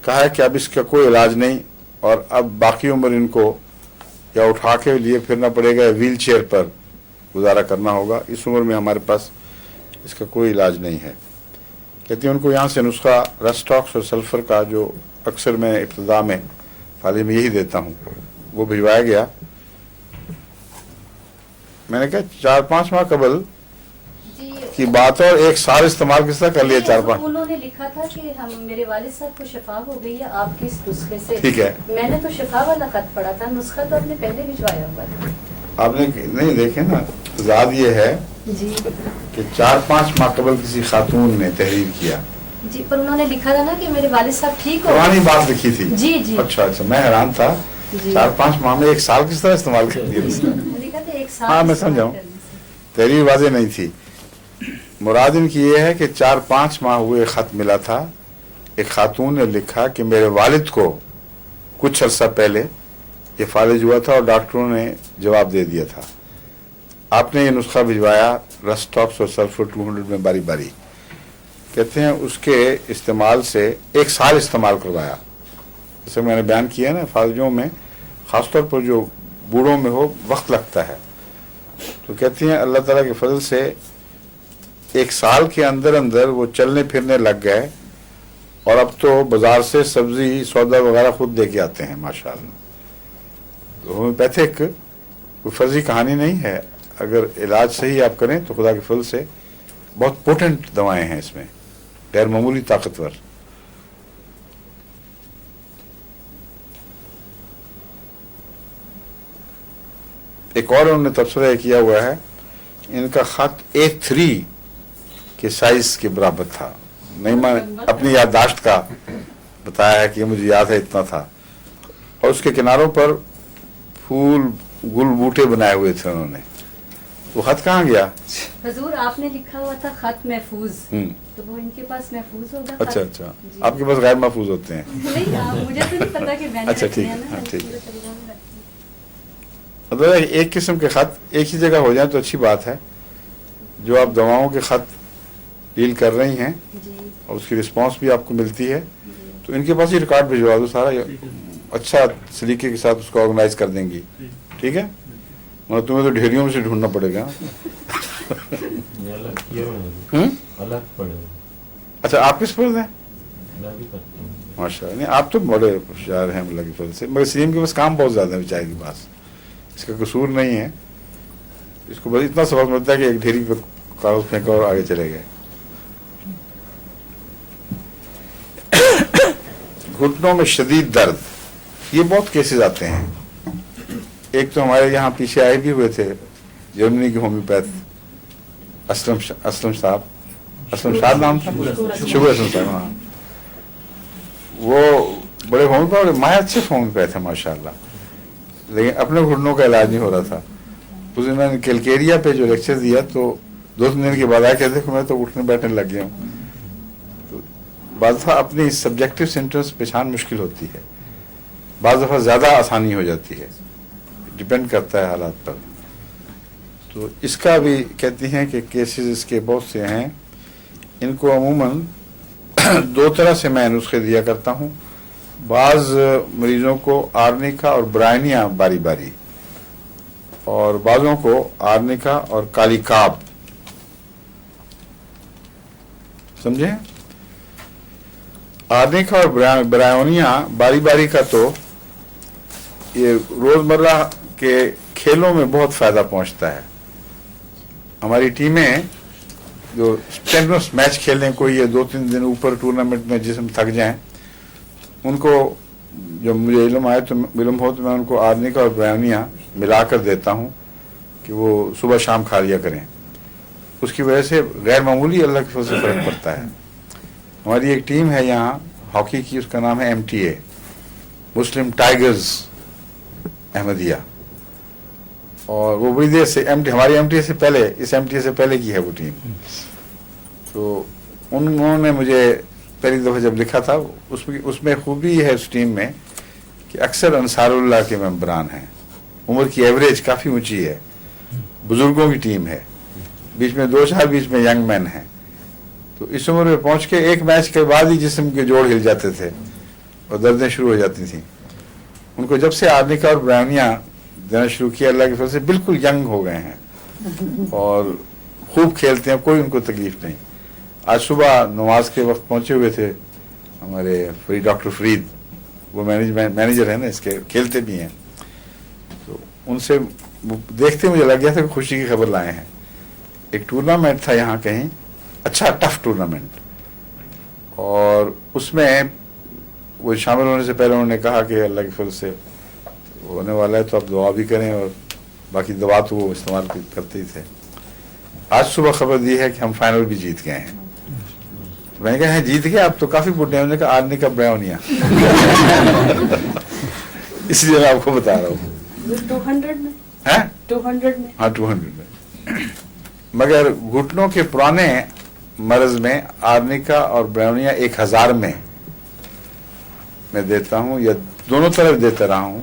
कहा है कि अब इसका कोई इलाज नहीं और अब बाकी उम्र इनको या उठा के लिए फिरना पड़ेगा, व्हील चेयर पर गुजारा करना होगा, इस उम्र में हमारे पास इसका कोई इलाज नहीं है। कहती हैं उनको यहाँ से नुस्खा रेस्टॉक्स और सल्फर का जो अक्सर मैं इब्तिदा में फालिज में यही देता हूँ वो भिजवाया गया। मैंने कहा 4-5 माह कबल की बात और 1 साल इस्तेमाल किस तरह कर लिया 4-5। उन्होंने लिखा था कि हम मेरे वालिद साहब को शिफा हो गई है आपके इस नुस्खे से। ठीक है, मैंने तो शिफा वाला खत पढ़ा था, नुस्खा तो आपने पहले भिजवाया हुआ था। आपने नहीं देखे ना, ज़ाद ये है जी कि 4-5 माह कबल किसी खातून ने तहरीर किया जी, पर उन्होंने लिखा था ना कि मेरे वालिद साहब ठीक हो। पुरानी बात लिखी थी जी जी। अच्छा, मैं हैरान था 4-5 माह में 1 साल किस तरह इस्तेमाल कर दिया। लिखा था 1 साल। हाँ मैं समझाऊँ, तहरीर वाज़ेह नहीं थी। मुराद इनकी ये है कि 4-5 माह हुए ख़त मिला था, एक खातून ने लिखा कि मेरे वालिद को कुछ अर्सा पहले ये फालिज हुआ था और डॉक्टरों ने जवाब दे दिया था। आपने ये नुस्खा भिजवाया रेस्टॉक्स और सल्फर 200 में बारी बारी। कहते हैं उसके इस्तेमाल से 1 साल इस्तेमाल करवाया। जैसे मैंने बयान किया ना, फालिजों में ख़ासतौर पर जो बूढ़ों में हो वक्त लगता है, तो कहती हैं अल्लाह ताला के फजल से 1 साल के अंदर अंदर वो चलने फिरने लग गए और अब तो बाजार से सब्जी सौदा वगैरह खुद दे के आते हैं माशाअल्लाह। तो होम्योपैथिक कोई फर्जी कहानी नहीं है, اگر علاج صحیح آپ کریں تو خدا کے فضل سے بہت پوٹنٹ دوائیں ہیں اس میں، غیر معمولی طاقتور. ایک اور انہوں نے تبصرہ کیا ہوا ہے، ان کا خط A3 کے سائز کے برابر تھا. نہیں، میں اپنی یادداشت کا بتایا ہے کہ مجھے یاد ہے اتنا تھا. اور اس کے کناروں پر پھول گل بوٹے بنائے ہوئے تھے انہوں نے. وہ خط کہاں گیا؟ حضور آپ نے لکھا ہوا تھا خط محفوظ، ہوں. تو وہ ان کے پاس محفوظ ہوگا. اچھا اچھا، آپ کے پاس غیر محفوظ ہوتے ہیں. نہیں، مجھے تو نہیں پتا کہ میں نے اچھا، رکھے ٹھیک ہیں ہے، نا، ہاں، میں ٹھیک ہے. پورے طریقے سے رکھتی ہوں. مطلب ایک قسم کے خط ایک ہی جگہ ہو جائیں تو اچھی بات ہے. جو آپ دواؤں کے خط ڈیل کر رہی ہیں جی اور اس کی رسپانس بھی آپ کو ملتی ہے، جی تو ان کے پاس ہی ریکارڈ بھجوا دو سارا، اچھا سلیقے کے ساتھ اس کو آرگنائز کر دیں گی. ٹھیک ہے، مگر تمہیں تو ڈھیریوں میں سے ڈھونڈنا پڑے گا. الگ پڑے. اچھا، آپ کس پر ہیں؟ میں بھی کرتا ہوں. ماشاء اللہ. نہیں، آپ تو بڑے ہوشیار ہیں اللہ کی فضل سے، مگر سیم کے پاس کام بہت زیادہ ہے بیچارے کے پاس. اس کا قصور نہیں ہے، اس کو بس اتنا سبق ملتا ہے کہ ایک ڈھیری پہ کاغذ پھینکا اور آگے چلے گئے. گھٹنوں میں شدید درد، یہ بہت کیسز آتے ہیں. ایک تو ہمارے یہاں پیچھے آئے بھی ہوئے تھے جرمنی کے ہومیوپیتھ اسلم صاحب، اسلم شاہ نام تھا، شکر اسلم صاحب. ہاں، وہ بڑے ہومیوپیتھ، مایا اچھے ہومیوپیتھ ہیں ماشاء اللہ، لیکن اپنے گھٹنوں کا علاج نہیں ہو رہا تھا. اس دن میں نے کیلکیریا پہ جو لیکچر دیا تو 2 دن کے بعد آ کے دیکھو میں تو اٹھنے بیٹھنے لگ گیا ہوں. تو بعض دفعہ اپنی سبجیکٹو سمٹمس پہچان مشکل ہوتی ہے، بعض دفعہ زیادہ آسانی ہو جاتی ہے، ڈپینڈ کرتا ہے حالات پر. تو اس کا بھی کہتی ہیں کہ کیسز اس کے بہت سے ہیں. ان کو عموماً 2 طرح سے میں نسخے دیا کرتا ہوں. بعض مریضوں کو آرنیکا اور برائنیا باری باری، اور بعضوں کو آرنیکا اور کالی کاب. سمجھے؟ آرنیکا اور برائنیا باری باری کا تو یہ روزمرہ کے کھیلوں میں بہت فائدہ پہنچتا ہے. ہماری ٹیمیں جو ٹینس میچ کھیلیں، کوئی یہ 2-3 دن اوپر ٹورنامنٹ میں جسم تھک جائیں، ان کو جب مجھے علم ہو تو میں ان کو آرنیکا اور برائنیا ملا کر دیتا ہوں کہ وہ صبح شام کھا لیا کریں. اس کی وجہ سے غیر معمولی اللہ کے فضل سے فرق پڑتا ہے. ہماری ایک ٹیم ہے یہاں ہاکی کی، اس کا نام ہے MTA، مسلم ٹائیگرز احمدیہ، اور وہ بڑی دیر سے ہماری MTA سے پہلے، اس MTA سے پہلے کی ہے وہ ٹیم. تو انہوں نے مجھے پہلی دفعہ جب لکھا تھا، اس میں خوبی ہے اس ٹیم میں کہ اکثر انصار اللہ کے ممبران ہیں. عمر کی ایوریج کافی اونچی ہے، بزرگوں کی ٹیم ہے، بیچ میں 2-4 بیچ میں ینگ مین ہیں. تو اس عمر میں پہنچ کے ایک میچ کے بعد ہی جسم کے جوڑ ہل جاتے تھے اور دردیں شروع ہو جاتی تھیں. ان کو جب سے آرنیکا اور برائنیا دینا شروع کیا اللہ کی فضل سے بالکل ینگ ہو گئے ہیں اور خوب کھیلتے ہیں، کوئی ان کو تکلیف نہیں. آج صبح نماز کے وقت پہنچے ہوئے تھے ہمارے ڈاکٹر فرید، وہ مینیجر ہیں نا اس کے، کھیلتے بھی ہیں. تو ان سے دیکھتے مجھے لگ گیا تھا کہ خوشی کی خبر لائے ہیں. ایک ٹورنامنٹ تھا یہاں کہیں، اچھا ٹف ٹورنامنٹ، اور اس میں وہ شامل ہونے سے پہلے انہوں نے کہا کہ اللہ کے فضل سے ہونے والا ہے تو آپ دعا بھی کریں، اور باقی دوا تو وہ استعمال کرتے ہی تھے. آج صبح خبر دی ہے کہ ہم فائنل بھی جیت گئے ہیں. میں نے کہا جیت گئے، آپ تو کافی بڈھے ہیں. انہوں نے کہا آرنیکا برائنیا. اس لیے میں آپ کو بتا رہا ہوں. 200 میں؟ 200 میں؟ ہاں 200 میں. مگر گھٹنوں کے پرانے مرض میں آرنیکا اور برائنیا 1000 میں دیتا ہوں، یا دونوں طرف دیتا رہا ہوں.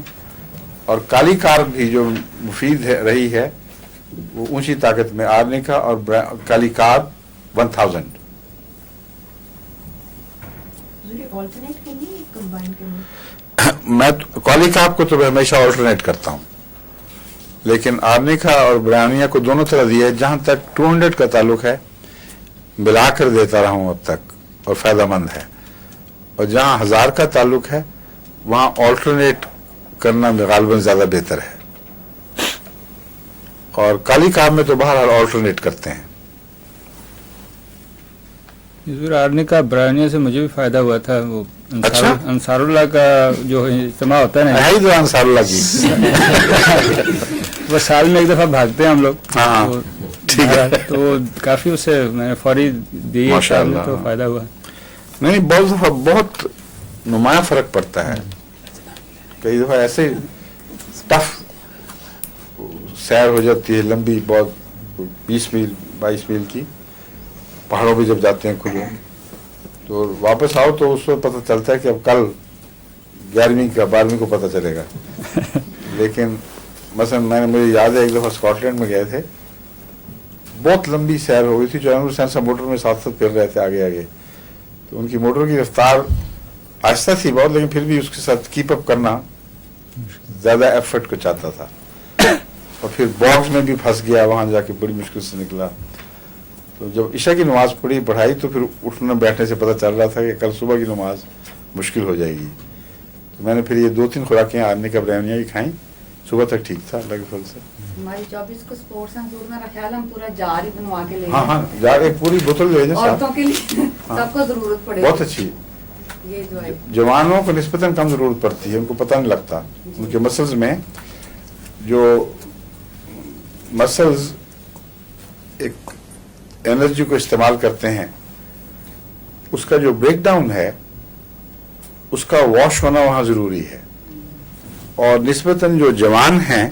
اور کالی کار بھی جو مفید رہی ہے وہ اونچی طاقت میں آرنیکا اور کالی کار 1000. میں کالی کاب کو تو میں ہمیشہ آلٹرنیٹ کرتا ہوں، لیکن آرنیکا اور برائنیا کو دونوں طرح دیا ہے. جہاں تک 200 کا تعلق ہے ملا کر دیتا رہا ہوں اب تک اور فائدہ مند ہے. اور جہاں 1000 کا تعلق ہے وہاں آلٹرنیٹ کرنا غالباً زیادہ بہتر ہے. اور کالی کام میں تو بہرحال آلٹرنیٹ کرتے ہیں. حضور آرنے کا برانیہ سے مجھے بھی فائدہ ہوا تھا. وہ اچھا؟ انصار اللہ کا جو اجتماع ہوتا ہے نا, ہے ہی تو انصار اللہ کی. وہ سال میں ایک دفعہ بھاگتے ہیں ہم لوگ. ہاں تو ٹھیک ہے. تو کافی اسے میں نے فوری دی ماشاء اللہ. تو فائدہ ہوا. نہیں, بہت دفعہ بہت نمایاں فرق پڑتا ہے. کئی دفعہ ایسے ٹف سیر ہو جاتی ہے لمبی, بہت 20 میل 22 میل کی, پہاڑوں پہ جب جاتے ہیں کھلے, تو واپس آؤ تو اس وقت پتہ چلتا ہے کہ اب کل 11ویں کا 12ویں کو پتہ چلے گا. لیکن مثلا مجھے یاد ہے ایک دفعہ اسکاٹ لینڈ میں گئے تھے, بہت لمبی سیر ہو گئی تھی. جو سینسا موٹر میں ساتھ ساتھ پھر رہے تھے آگے آگے, تو ان کی موٹر کی رفتار آہستہ تھی بہت, لیکن پھر بھی اس کے ساتھ کیپ اپ کرنا زیادہ ایفرٹ کو چاہتا تھا. اور پھر باکس میں بھی پھنس گیا, وہاں جا کے بڑی مشکل سے نکلا. تو جب عشاء کی نماز پڑھائی تو پھر اٹھنے بیٹھنے سے پتہ چل رہا تھا کہ کل صبح کی نماز مشکل ہو جائے گی. تو میں نے پھر یہ 2-3 خوراکیں آدمی کا برہمنیہ کی کھائیں, صبح تک ٹھیک تھا اللہ کے فضل سے. ہماری 24 کو سپورٹس ہیں حضور, میرا خیال ہم پورا جار ہی بنوا کے لے ہاں ہاں, جا ایک پوری بوتل لے جائیں. عورتوں کے لیے سب کو ضرورت پڑے. بہت اچھی. یہ جو ہے جوانوں کو نسبتاً کم ضرورت پڑتی ہے, ان کو پتہ نہیں لگتا. ان کے مسلز میں جو مسلز ایک انرجی کو استعمال کرتے ہیں, اس کا جو بریک ڈاؤن ہے اس کا واش ہونا وہاں ضروری ہے. اور نسبتاً جو جوان ہیں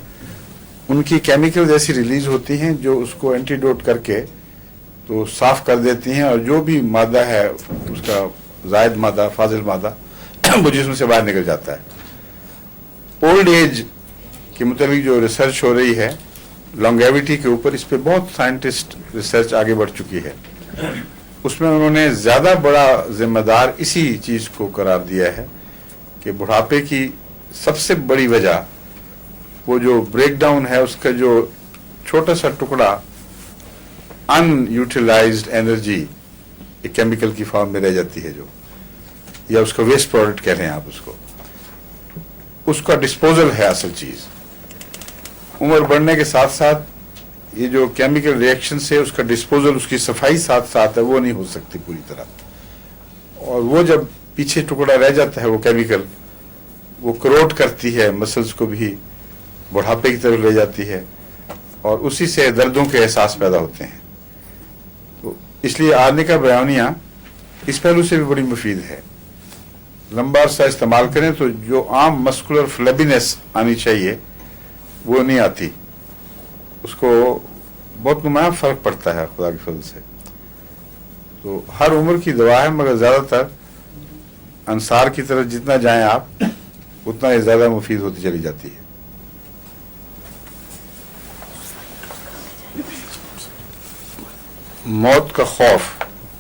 ان کی کیمیکل ایسی ریلیز ہوتی ہیں جو اس کو اینٹیڈوٹ کر کے تو صاف کر دیتی ہیں, اور جو بھی مادہ ہے اس کا زائد مادہ, فاضل مادہ, وہ جسم سے باہر نکل جاتا ہے. اولڈ ایج کے متعلق جو ریسرچ ہو رہی ہے لانگیوٹی کے اوپر, اس پہ بہت سائنٹسٹ ریسرچ آگے بڑھ چکی ہے. اس میں انہوں نے زیادہ بڑا ذمہ دار اسی چیز کو قرار دیا ہے کہ بڑھاپے کی سب سے بڑی وجہ وہ جو بریک ڈاؤن ہے, اس کا جو چھوٹا سا ٹکڑا ان یوٹیلائزڈ انرجی ایک کیمیکل کی فارم میں رہ جاتی ہے, جو یا اس کا ویسٹ پروڈکٹ کہہ رہے ہیں آپ اس کو, اس کا ڈسپوزل ہے اصل چیز. عمر بڑھنے کے ساتھ ساتھ یہ جو کیمیکل ریئیکشن سے اس کا ڈسپوزل, اس کی صفائی ساتھ ساتھ ہے, وہ نہیں ہو سکتی پوری طرح. اور وہ جب پیچھے ٹکڑا رہ جاتا ہے وہ کیمیکل, وہ کروٹ کرتی ہے مسلز کو بھی, بڑھاپے کی طرف لے جاتی ہے, اور اسی سے دردوں کے احساس پیدا ہوتے ہیں. تو اس لیے آرنے کا برہمنیہ اس پہلو سے بھی بڑی مفید ہے. لمبا عرصہ استعمال کریں تو جو عام مسکولر فلیبینس آنی چاہیے وہ نہیں آتی, اس کو بہت نمایاں فرق پڑتا ہے خدا کے فضل سے. تو ہر عمر کی دوا ہے, مگر زیادہ تر انصار کی طرف جتنا جائیں آپ اتنا یہ زیادہ مفید ہوتی چلی جاتی ہے. موت کا خوف,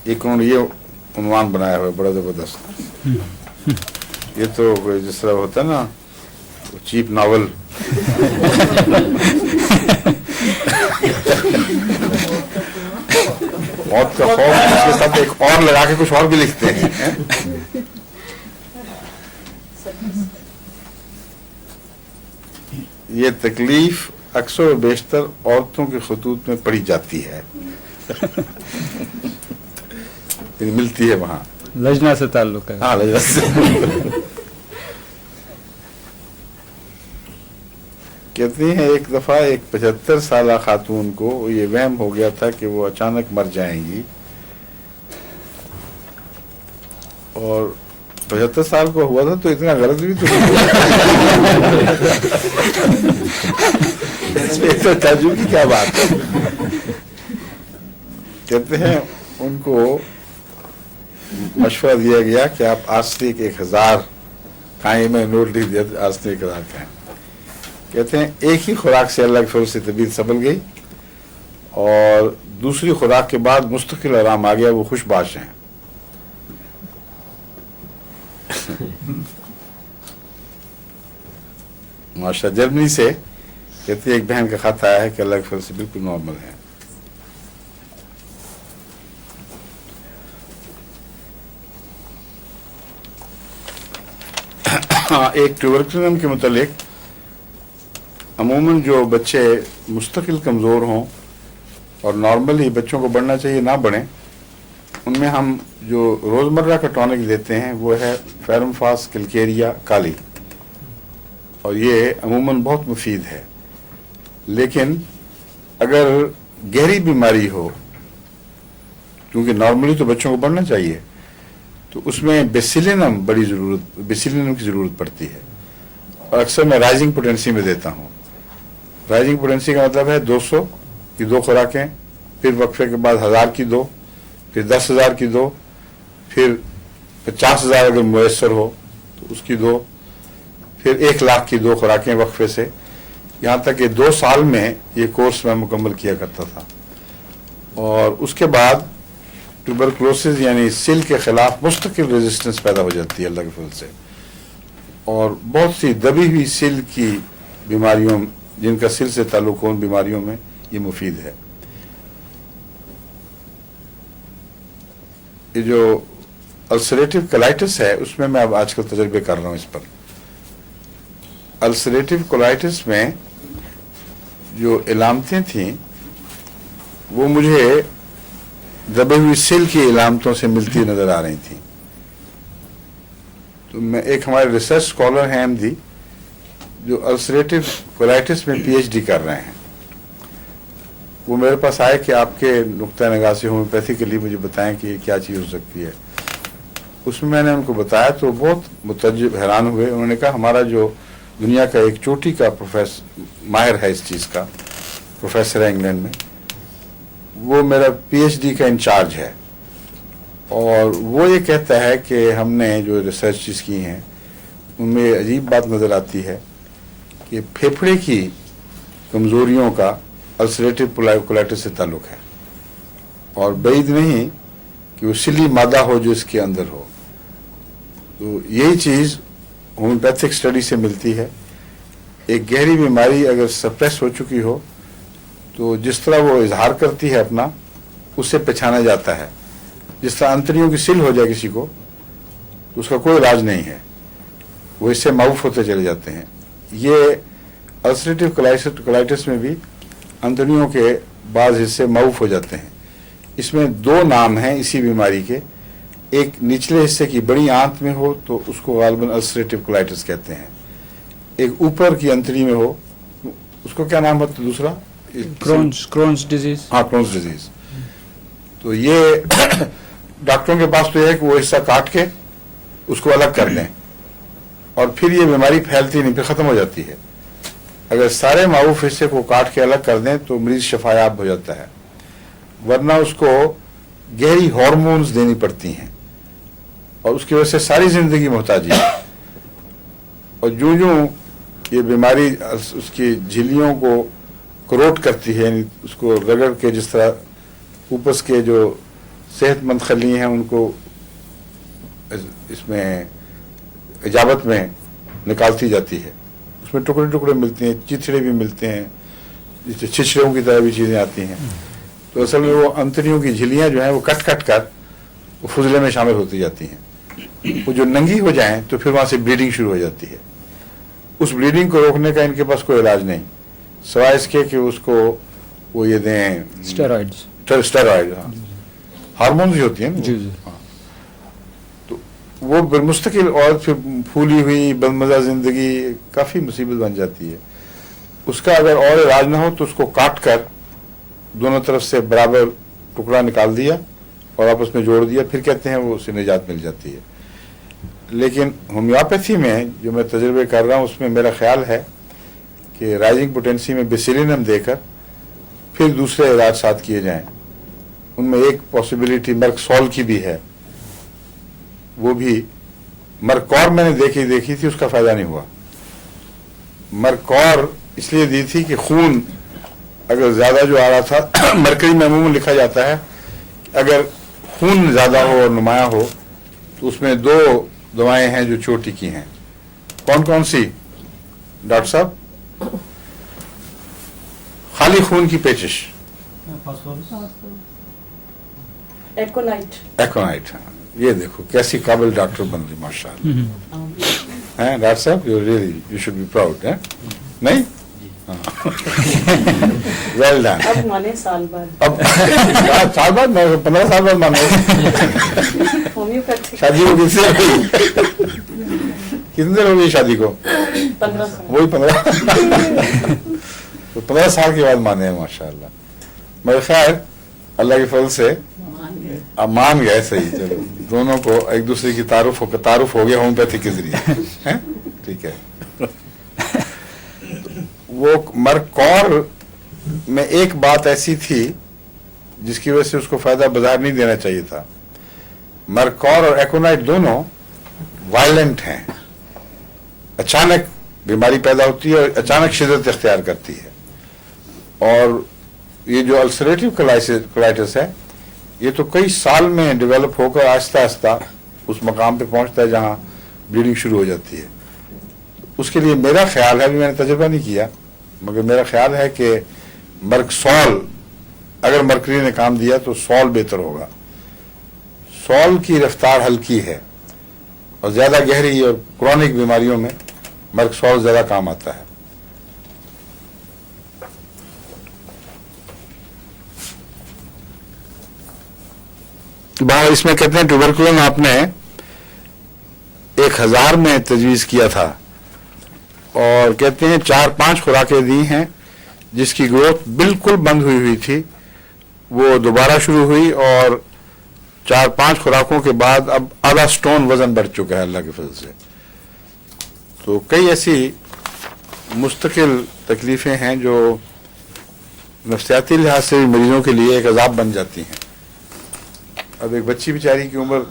ایک انہوں نے یہ عنوان بنایا ہوا ہے بڑا زبردست. یہ تو جس طرح ہوتا ہے نا چیپ ناول, موت کا خوف, اس کے ساتھ ایک اور لگا کے کچھ اور بھی لکھتے ہیں. یہ تکلیف اکثر و بیشتر عورتوں کے خطوط میں پڑھی جاتی ہے, ملتی ہے وہاں. لجنا سے تعلق ہے. ہاں لجنا سے. کہتے ہیں ایک دفعہ ایک 75 سالہ خاتون کو یہ وہم ہو گیا تھا کہ وہ اچانک مر جائیں گی, اور 75 سال کو ہوا تھا تو اتنا غلط بھی تو تعجب کی کیا بات ہے. کہتے ہیں ان کو مشورہ دیا گیا کہ آپ آستک 1000 کھائیں, میں نوٹ لکھ دیا آستک 1000 کھائیں. کہتے ہیں ایک ہی خوراک سے اللہ کے فضل سے طبیعت سنبھل گئی, اور دوسری خوراک کے بعد مستقل آرام آ گیا, وہ خوش باش ہیں. ماشاء جرمنی سے کہتے ہیں ایک بہن کا خط آیا ہے کہ اللہ کے فضل سے بالکل نارمل ہے. ایک ٹیوبرکلوزم کے متعلق अमूमन जो बच्चे मुस्तकिल कमज़ोर हों और नॉर्मली बच्चों को बढ़ना चाहिए ना बढ़ें, उनमें हम जो रोज़मर्रा का टॉनिक देते हैं वो है फेरमफास कैल्केरिया काली, और ये अमूमन बहुत मुफीद है। लेकिन अगर गहरी बीमारी हो, क्योंकि नॉर्मली तो बच्चों को बढ़ना चाहिए, तो उसमें बेसिलिनम की ज़रूरत पड़ती है, और अक्सर मैं राइजिंग पोटेंसी में देता हूँ। राइजिंग पोटेंसी का मतलब है 200 की 2 खुराकें, फिर वक्फे के बाद 1000 की 2, फिर 10,000 की 2, फिर 50,000 अगर मुयस्सर हो तो उसकी 2, फिर 1,00,000 की 2 खुराकें वक्फे से, यहाँ तक कि 2 साल में ये कोर्स मैं मुकम्मल किया करता था। और उसके बाद ट्यूबरकुलोसिस यानी सिल के खिलाफ मुस्तकिल रेजिस्टेंस पैदा हो जाती है अल्लाह के फजल से, और बहुत सी दबी हुई सिल की बीमारियों, जिनका सिल से ताल्लुक हो, उन बीमारियों में ये मुफीद है। ये जो अल्सरेटिव कोलाइटिस है उसमें मैं अब आजकल तजर्बे कर रहा हूँ इस पर। अल्सरेटिव कोलाइटिस में जो इलामतें थीं वो मुझे दबे हुई सिल की इलामतों से मिलती नजर आ रही थी। तो मैं, एक हमारे रिसर्च स्कॉलर हैं एमडी, जो अल्सरेटिव कोलाइटिस में पीएचडी कर रहे हैं, वो मेरे पास आए कि आपके नुक्ता निगाह से होम्योपैथी के लिए मुझे बताएं कि ये क्या चीज़ हो सकती है। उसमें मैंने उनको बताया तो बहुत मुतज्जिब, हैरान हुए। उन्होंने कहा हमारा जो दुनिया का एक चोटी का माहिर है इस चीज़ का, प्रोफेसर है इंग्लैंड में, वो मेरा पीएचडी का इंचार्ज है, और वो ये कहता है कि हमने जो रिसर्च चीज़ की हैं उनमें अजीब बात नज़र आती है कि फेफड़े की कमज़ोरियों का अल्सरेटिव कोलाइटिस से ताल्लुक़ है, और बैद नहीं कि वो सिली मादा हो जो इसके अंदर हो। तो यही चीज़ होम्योपैथिक स्टडी से मिलती है। एक गहरी बीमारी अगर सप्रेस हो चुकी हो तो जिस तरह वो इजहार करती है अपना, उससे पहचाना जाता है। जिस तरह अंतड़ियों की सिल हो जाए किसी को तो उसका कोई इलाज नहीं है, वो इससे माऊफ होते चले जाते हैं। ये अल्सरेटिव कोलाइटिस में भी अंतड़ियों के बाज़ हिस्से माऊफ हो जाते हैं। इसमें 2 नाम हैं इसी बीमारी के। एक निचले हिस्से की बड़ी आंत में हो तो उसको गालिबन अल्सरेटिव कोलाइटिस कहते हैं, एक ऊपर की अंतड़ी में हो उसको क्या नाम होता है दूसरा? Crohn's disease. हाँ, क्रोन्स डिजीज। तो ये डॉक्टरों के पास तो ये है कि वो हिस्सा काट के उसको अलग कर दें, और फिर ये बीमारी फैलती नहीं, फिर ख़त्म हो जाती है। अगर सारे मारूफ हिस्से को काट के अलग कर दें तो मरीज शफायाब हो जाता है, वरना उसको गहरी हार्मोन्स देनी पड़ती हैं और उसकी वजह से सारी ज़िंदगी मोहताजी है। और जो ये बीमारी उसकी झिल्लियों को करोट करती है, यानी उसको रगड़ के, जिस तरह ऊपर के जो सेहतमंद खली हैं उनको इसमें इजाबत में निकालती जाती है, उसमें टुकड़े टुकड़े मिलते हैं, चिथड़े भी मिलते हैं, जिससे छिछड़ों की तरह भी चीज़ें आती हैं। तो असल में वो अंतड़ियों की झिल्लियाँ जो हैं वो कट कट कर वो फुजले में शामिल होती जाती हैं। वो जो नंगी हो जाएं तो फिर वहाँ से ब्लीडिंग शुरू हो जाती है। उस ब्लीडिंग को रोकने का इनके पास कोई इलाज नहीं, सिवाय इसके कि उसको वो ये दें स्टेरॉइड, हाँ, हार्मोन्स ही होती हैं ना। हाँ। तो वो मुस्तकिल और फिर फूली हुई बदमजा ज़िंदगी काफ़ी मुसीबत बन जाती है। उसका अगर और इलाज ना हो तो उसको काट कर दोनों तरफ से बराबर टुकड़ा निकाल दिया और आपस में जोड़ दिया, फिर कहते हैं वो उससे निजात मिल जाती है। लेकिन होम्योपैथी में जो मैं तजर्बे कर रहा हूँ उसमें मेरा ख्याल है कि राइजिंग पोटेंसी में बेसिलिनम देकर फिर दूसरे इलाज साथ किए जाएं। उनमें एक पॉसिबिलिटी मर्कसॉल की भी है, वो भी मर्कौर मैंने देखी थी, उसका फ़ायदा नहीं हुआ। मर्कौर इसलिए दी थी कि खून अगर ज़्यादा जो आ रहा था मरकरी में अमूमन लिखा जाता है अगर खून ज़्यादा हो और नुमाया हो तो उसमें 2 दवाएं हैं जो चोटी की हैं। कौन कौन सी डॉक्टर साहब? खाली खून की पेचिश, एकोनाइट। ये देखो कैसी काबिल डॉक्टर बन रही माशाअल्लाह हैं डॉक्टर साहब, यू शुड बी प्राउड है नहीं? हाँ। Well done. अब माने साल बाद अब साल बाद, मैं 15 साल बाद मानो. होम्योपैथी शादी को कितने देर हो गई शादी को? 15 साल. वही 15. तो 15 साल के बाद माने हैं माशाल्लाह. मगर खैर अल्लाह के फजल से अब मान गए. सही, चलो दोनों को एक दूसरे की तारुफ हो गया होम्योपैथी के जरिए. हैं? ठीक है. वो मरकौर में एक बात ऐसी थी जिसकी वजह से उसको फायदा बाजार नहीं देना चाहिए था. मरकौर और एकोनाइट दोनों वायलेंट हैं. अचानक बीमारी पैदा होती है और अचानक शिद्दत इख्तियार करती है. और ये जो अल्सरेटिव कोलाइटिस है, ये तो कई साल में डेवलप होकर आहिस्ता आहिस्ता उस मकाम पे पहुंचता है जहां ब्लीडिंग शुरू हो जाती है. उसके लिए मेरा ख्याल है, अभी मैंने तजुर्बा नहीं किया, मगर मेरा ख्याल है कि मर्कसॉल, अगर मरकरी ने काम दिया तो सॉल बेहतर होगा. सॉल की रफ्तार हल्की है और ज्यादा गहरी और क्रॉनिक बीमारियों में मर्कसॉल ज्यादा काम आता है. बाहर इसमें कहते हैं ट्यूबरकुलोन आपने 1000 में तजवीज़ किया था और कहते हैं 4-5 खुराकें दी हैं जिसकी ग्रोथ बिल्कुल बंद हुई थी, वो दोबारा शुरू हुई और 4-5 खुराकों के बाद अब आधा स्टोन वजन बढ़ चुका है अल्लाह के फजल से. तो कई ऐसी मुस्तकिल तकलीफें हैं जो नफ्सियाती लिहाज से मरीजों के लिए एक अजाब बन जाती हैं. अब एक बच्ची बेचारी की उम्र,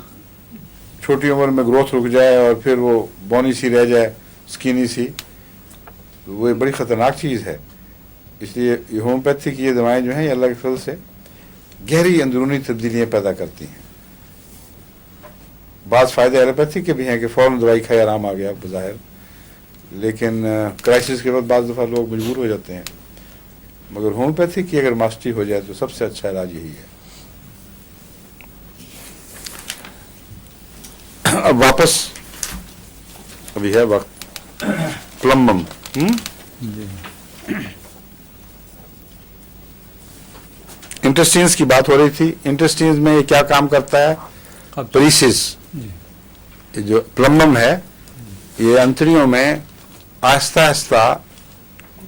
छोटी उम्र में ग्रोथ रुक जाए और फिर वो बौनी सी रह जाए, स्किनी सी, तो वो एक बड़ी ख़तरनाक चीज़ है. इसलिए होम्योपैथी की ये दवाएं जो हैं ये अल्लाह के फजल से गहरी अंदरूनी तब्दीलियाँ पैदा करती हैं. बाज़ फ़ायदे एलोपैथी के भी हैं कि फ़ौरन दवाई खाई आराम आ गया बज़ाहिर, लेकिन क्राइसिस के बाद बाज़ दफ़ा लोग मजबूर हो जाते हैं. मगर होम्योपैथी की अगर मास्टरी हो जाए तो सबसे अच्छा इलाज यही है. अब वापस अभी है वक्त प्लम्बम. इंटेस्टाइन्स की बात हो रही थी. इंटेस्टाइन्स में ये क्या काम करता है? परीसिस. ये जो प्लम्बम है ये अंतड़ियों में आहिस्ता आहिस्ता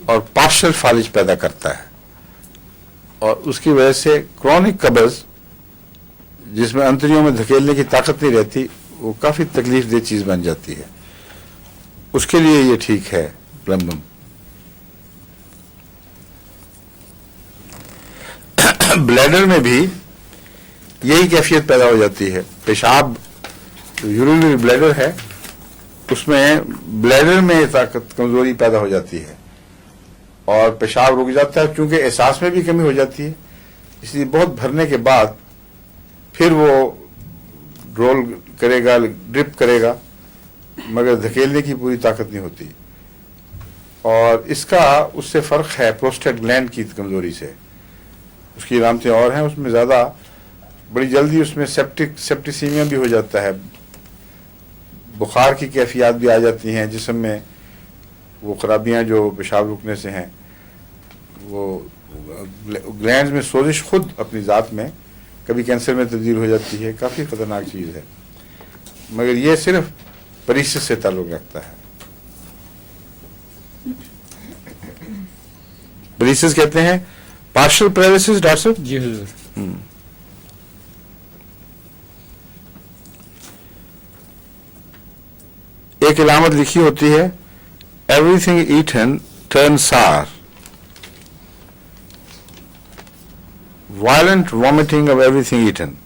और पार्शियल फालिज पैदा करता है और उसकी वजह से क्रॉनिक कब्ज, जिसमें अंतड़ियों में धकेलने की ताकत नहीं रहती, वो काफी तकलीफ दे चीज बन जाती है. उसके लिए ये ठीक है प्लम्बम. ब्लैडर में भी यही कैफियत पैदा हो जाती है. पेशाब, यूरिनरी ब्लैडर है, उसमें ब्लैडर में ताकत कमजोरी पैदा हो जाती है और पेशाब रुक जाता है. चूंकि एहसास में भी कमी हो जाती है, इसलिए बहुत भरने के बाद फिर वो रोल करेगा, ड्रिप करेगा, मगर धकेलने की पूरी ताकत नहीं होती. और इसका उससे फर्क है प्रोस्टेट ग्लैंड की कमजोरी से. उसकी अलामतें और हैं, उसमें ज़्यादा बड़ी जल्दी उसमें सेप्टिसीमिया भी हो जाता है, बुखार की कैफियत भी आ जाती हैं जिस्म में. वो खराबियां जो पेशाब रुकने से हैं, वो ग्लैंड्स में सोजिश खुद अपनी ज़ात में कभी कैंसर में तब्दील हो जाती है. काफ़ी ख़तरनाक चीज़ है, मगर ये सिर्फ परीसिस से ताल्लुक़ रखता है. परीसिस कहते हैं पार्शियल पैरालिसिस. डॉक्टर साहब जी हुजूर. एक इलामत लिखी होती है, everything eaten turn sour, violent vomiting of everything eaten.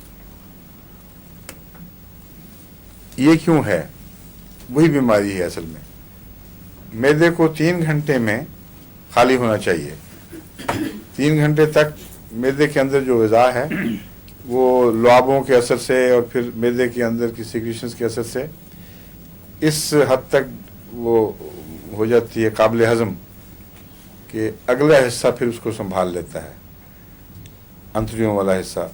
ये क्यों है? वही बीमारी है असल में. मैदे को 3 घंटे में खाली होना चाहिए. 3 घंटे तक मैदे के अंदर जो ग़िज़ा है वो लुआबों के असर से और फिर मैदे के अंदर की सिक्रीशंस के असर से इस हद तक वो हो जाती है काबिल हज़म कि अगला हिस्सा फिर उसको संभाल लेता है, अंतड़ियों वाला हिस्सा.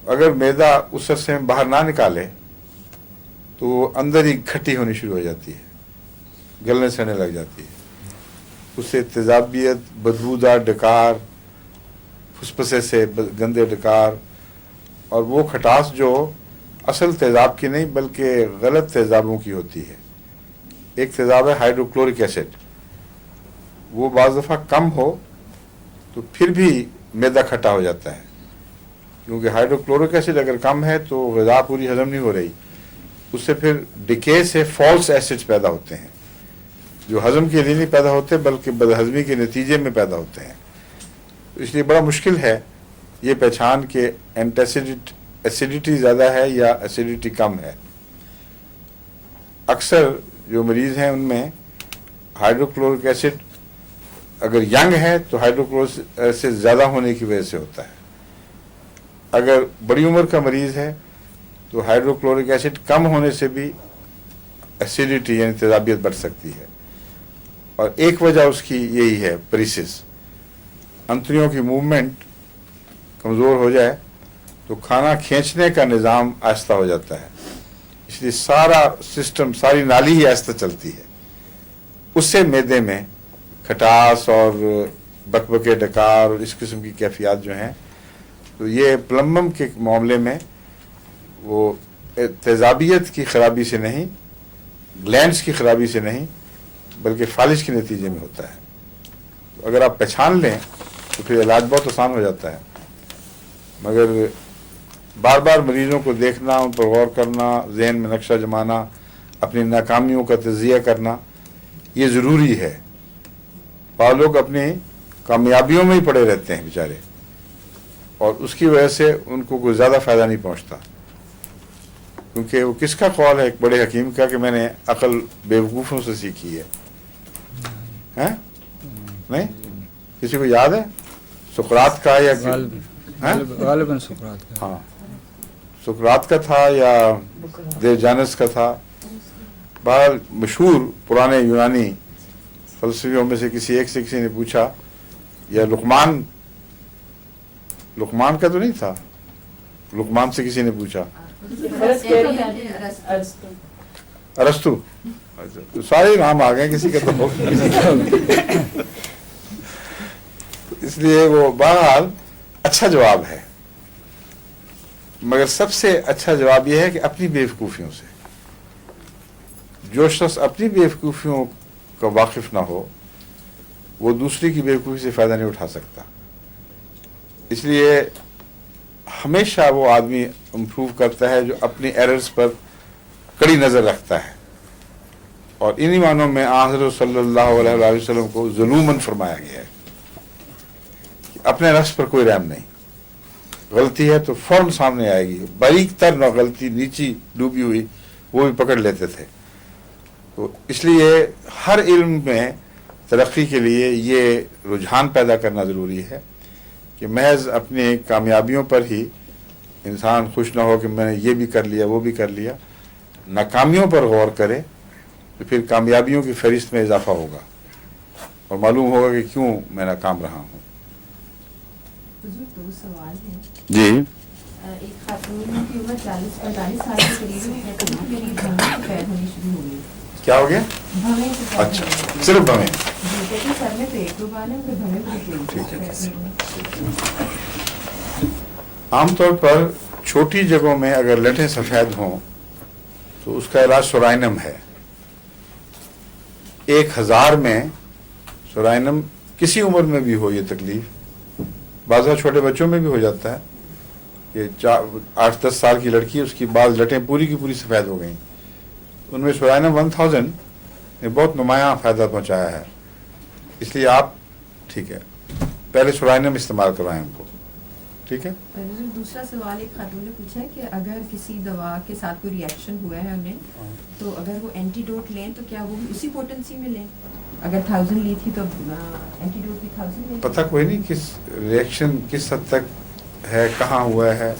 अगर मैदा उस अरसे में बाहर ना निकाले तो वो अंदर ही खट्टी होनी शुरू हो जाती है, गलने सड़ने लग जाती है. उससे तेजाबियत, बदबूदार डकार, फुसफसे से गंदे डकार, और वो खटास जो असल तेज़ाब की नहीं बल्कि गलत तेज़ाबों की होती है। एक तेज़ाब है हाइड्रोक्लोरिक एसिड, वो बाज़ दफ़ा कम हो तो फिर भी मैदा खट्टा हो जाता है, क्योंकि हाइड्रोक्लोरिक एसिड अगर कम है तो ग़िज़ा पूरी हज़म नहीं हो रही, उससे फिर डिके से फॉल्स एसिड्स पैदा होते हैं जो हज़म के लिए नहीं पैदा होते बल्कि बदहज़मी के नतीजे में पैदा होते हैं। तो इसलिए बड़ा मुश्किल है ये पहचान कि एसिडिटी ज़्यादा है या एसिडिटी कम है। अक्सर जो मरीज़ हैं उनमें हाइड्रोक्लोरिक एसिड अगर यंग है तो हाइड्रोक्लोरिक एसिड ज़्यादा होने की वजह से होता है, अगर बड़ी उम्र का मरीज़ है तो हाइड्रोक्लोरिक एसिड कम होने से भी एसिडिटी यानी तेज़ाबियत बढ़ सकती है। और एक वजह उसकी यही है परीसिस, अंतड़ियों की मूवमेंट कमज़ोर हो जाए तो खाना खींचने का निज़ाम आहिस्ता हो जाता है, इसलिए सारा सिस्टम, सारी नाली ही आहिस्ता चलती है। उससे मैदे में खटास और बकबके डकार और इस किस्म की कैफियत जो हैं, तो ये प्लम्बम के मामले में वो तेज़ाबियत की ख़राबी से नहीं, ग्लैंड्स की ख़राबी से नहीं बल्कि फालिश के नतीजे में होता है। तो अगर आप पहचान लें तो फिर इलाज बहुत आसान हो जाता है, मगर बार बार मरीज़ों को देखना, उन पर गौर करना, जहन में नक्शा जमाना, अपनी नाकामियों का तज़किया करना, ये ज़रूरी है। बहुत लोग अपनी कामयाबियों में ही पड़े रहते हैं बेचारे, और उसकी वजह से उनको कोई ज़्यादा फ़ायदा नहीं पहुँचता, क्योंकि वो किसका कौल है, एक बड़े हकीम का, कि मैंने अकल बेवकूफ़ों से सीखी है। हैं? नहीं, किसी को याद है सुकरात का या गालिबन सुकरात का? हाँ, सुकरात का था या देवजानस का था। बहरहाल मशहूर पुराने यूनानी फलसफियों में से किसी एक से किसी ने पूछा, या लुकमान का तो नहीं था, लुकमान से किसी ने पूछा, अरस्तु, तो सारे नाम आ गए, किसी का तो हो इसलिए वो बहरहाल अच्छा जवाब है, मगर सबसे अच्छा जवाब यह है कि अपनी बेवकूफ़ियों से, जो शख्स अपनी बेवकूफ़ियों का वाकिफ़ ना हो वो दूसरी की बेवकूफ़ी से फ़ायदा नहीं उठा सकता। इसलिए हमेशा वो आदमी इम्प्रूव करता है जो अपनी एरर्स पर कड़ी नज़र रखता है, और इन्हीं मानों में हज़रत सल्लल्लाहु अलैहि वसल्लम को ज़ुलूमन फरमाया गया है कि अपने नफ्स पर कोई रहम नहीं, गलती है तो फ़ौरन सामने आएगी, बारीक तर न गलती नीची डूबी हुई वो भी पकड़ लेते थे। तो इसलिए हर इल्म में तरक्की के लिए ये रुझान पैदा करना ज़रूरी है कि महज अपनी कामयाबियों पर ही इंसान खुश ना हो कि मैंने ये भी कर लिया वो भी कर लिया, नाकामियों पर गौर करे तो फिर कामयाबियों की फहरिस्त में इजाफा होगा और मालूम होगा कि क्यों मैं नाकाम रहा हूँ। दो सवाल हैं। जी, एक खातून की उम्र 40-45 साल के करीब है, कभी करीब भवें सफेद होनी शुरू हो गई। क्या हो गया? भवें सफेद अच्छा, होनी शुरू हो गई। सिर्फ भवें? जी, कहते हैं सर में पेट तो बाल है, फिर भवें भी ठीक है। है। आमतौर पर छोटी जगहों में अगर लटें सफ़ेद हों तो उसका इलाज सोराइनम है। 1000 में सोराइनम किसी उम्र में भी हो ये तकलीफ, बाज़ छोटे बच्चों में भी हो जाता है कि 8-10 साल की लड़की, उसकी बाल लटें पूरी की पूरी सफ़ेद हो गई, उनमें सोराइनम 1000 ने बहुत नुमायाँ फ़ायदा पहुँचाया है। इसलिए आप ठीक है पहले सोराइनम इस्तेमाल करवाएं उनको, ठीक है। दूसरा सवाल एक खातून ने पूछा है कि अगर किसी दवा के साथ कोई रिएक्शन हुआ है उन्हें, तो अगर वो एंटीडोट लें तो क्या वो भी उसी पोटेंसी में लें? अगर 1000 ली थी तो एंटीडोट भी 1000 लें? पता कोई नहीं किस रिएक्शन किस हद तक है, कहाँ हुआ है,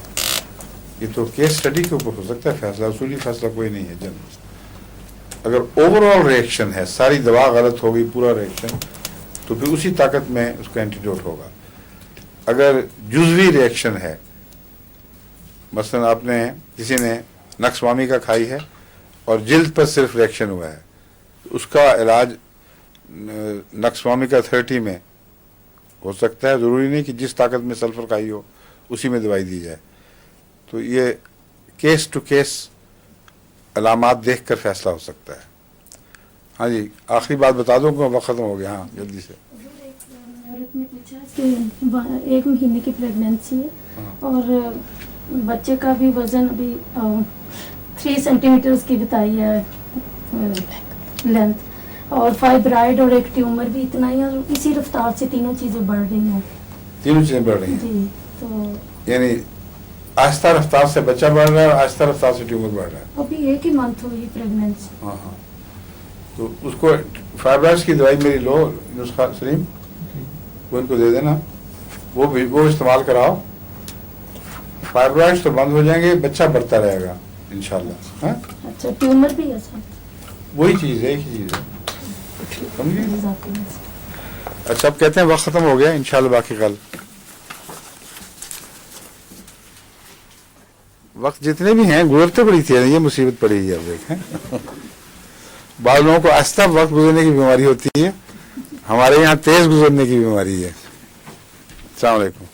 ये तो केस स्टडी के ऊपर हो सकता है फैसला, उसूली फैसला कोई नहीं है जनरल। अगर ओवरऑल रिएक्शन है, सारी दवा गलत हो गई, पूरा रिएक्शन, तो फिर उसी ताकत में उसका एंटीडोट होगा। अगर जुज़वी रिएक्शन है, मसलन आपने किसी ने नक्सवामी का खाई है और जिल्द पर सिर्फ रिएक्शन हुआ है, तो उसका इलाज नक्सवामी का 30 में हो सकता है, ज़रूरी नहीं कि जिस ताकत में सल्फर खाई हो उसी में दवाई दी जाए। तो ये केस टू केस अलामात देख कर फैसला हो सकता है। हाँ जी, आखिरी बात बता दूँ कि वक्त खत्म हो गया। हाँ जल्दी से। औरत ने पूछा कि 1 महीने की प्रेगनेंसी है और बच्चे का भी वजन अभी 3 सेंटीमीटर की बताई है लेंथ, और फाइब्राइड और एक ट्यूमर भी इतना ही, और इसी रफ्तार से तीनों चीज़ें बढ़ रही हैं। तीनों चीज़ें बढ़ रही हैं जी, तो यानी आहिस्ता रफ्तार से बच्चा बढ़ रहा है और आहिस्ता रफ्तार से ट्यूमर बढ़ रहा है। अभी 1 ही मंथ हुई प्रेगनेंसी। हाँ हाँ, तो उसको फाइब्राइड्स की दवाई मेरी लो, नुस्खा सलीम वो इनको दे देना, वो इस्तेमाल कराओ, फाइब्राइड्स तो बंद हो जाएंगे, बच्चा बढ़ता रहेगा इंशाल्लाह। हाँ अच्छा, ट्यूमर भी है सर? वही चीज़ है, एक ही चीज़ है, समझिए। जज़ाकल्लाह। अच्छा, अब कहते हैं वक्त खत्म हो गया, इंशाल्लाह बाकी कल। वक्त जितने भी हैं गुजरते बड़ी थी, ये मुसीबत पड़ी है अब देखें। बाद लोगों को आहिस्ता वक्त गुजरने की बीमारी होती है, हमारे यहाँ तेज गुजरने की बीमारी है। अस्सलाम वालेकुम।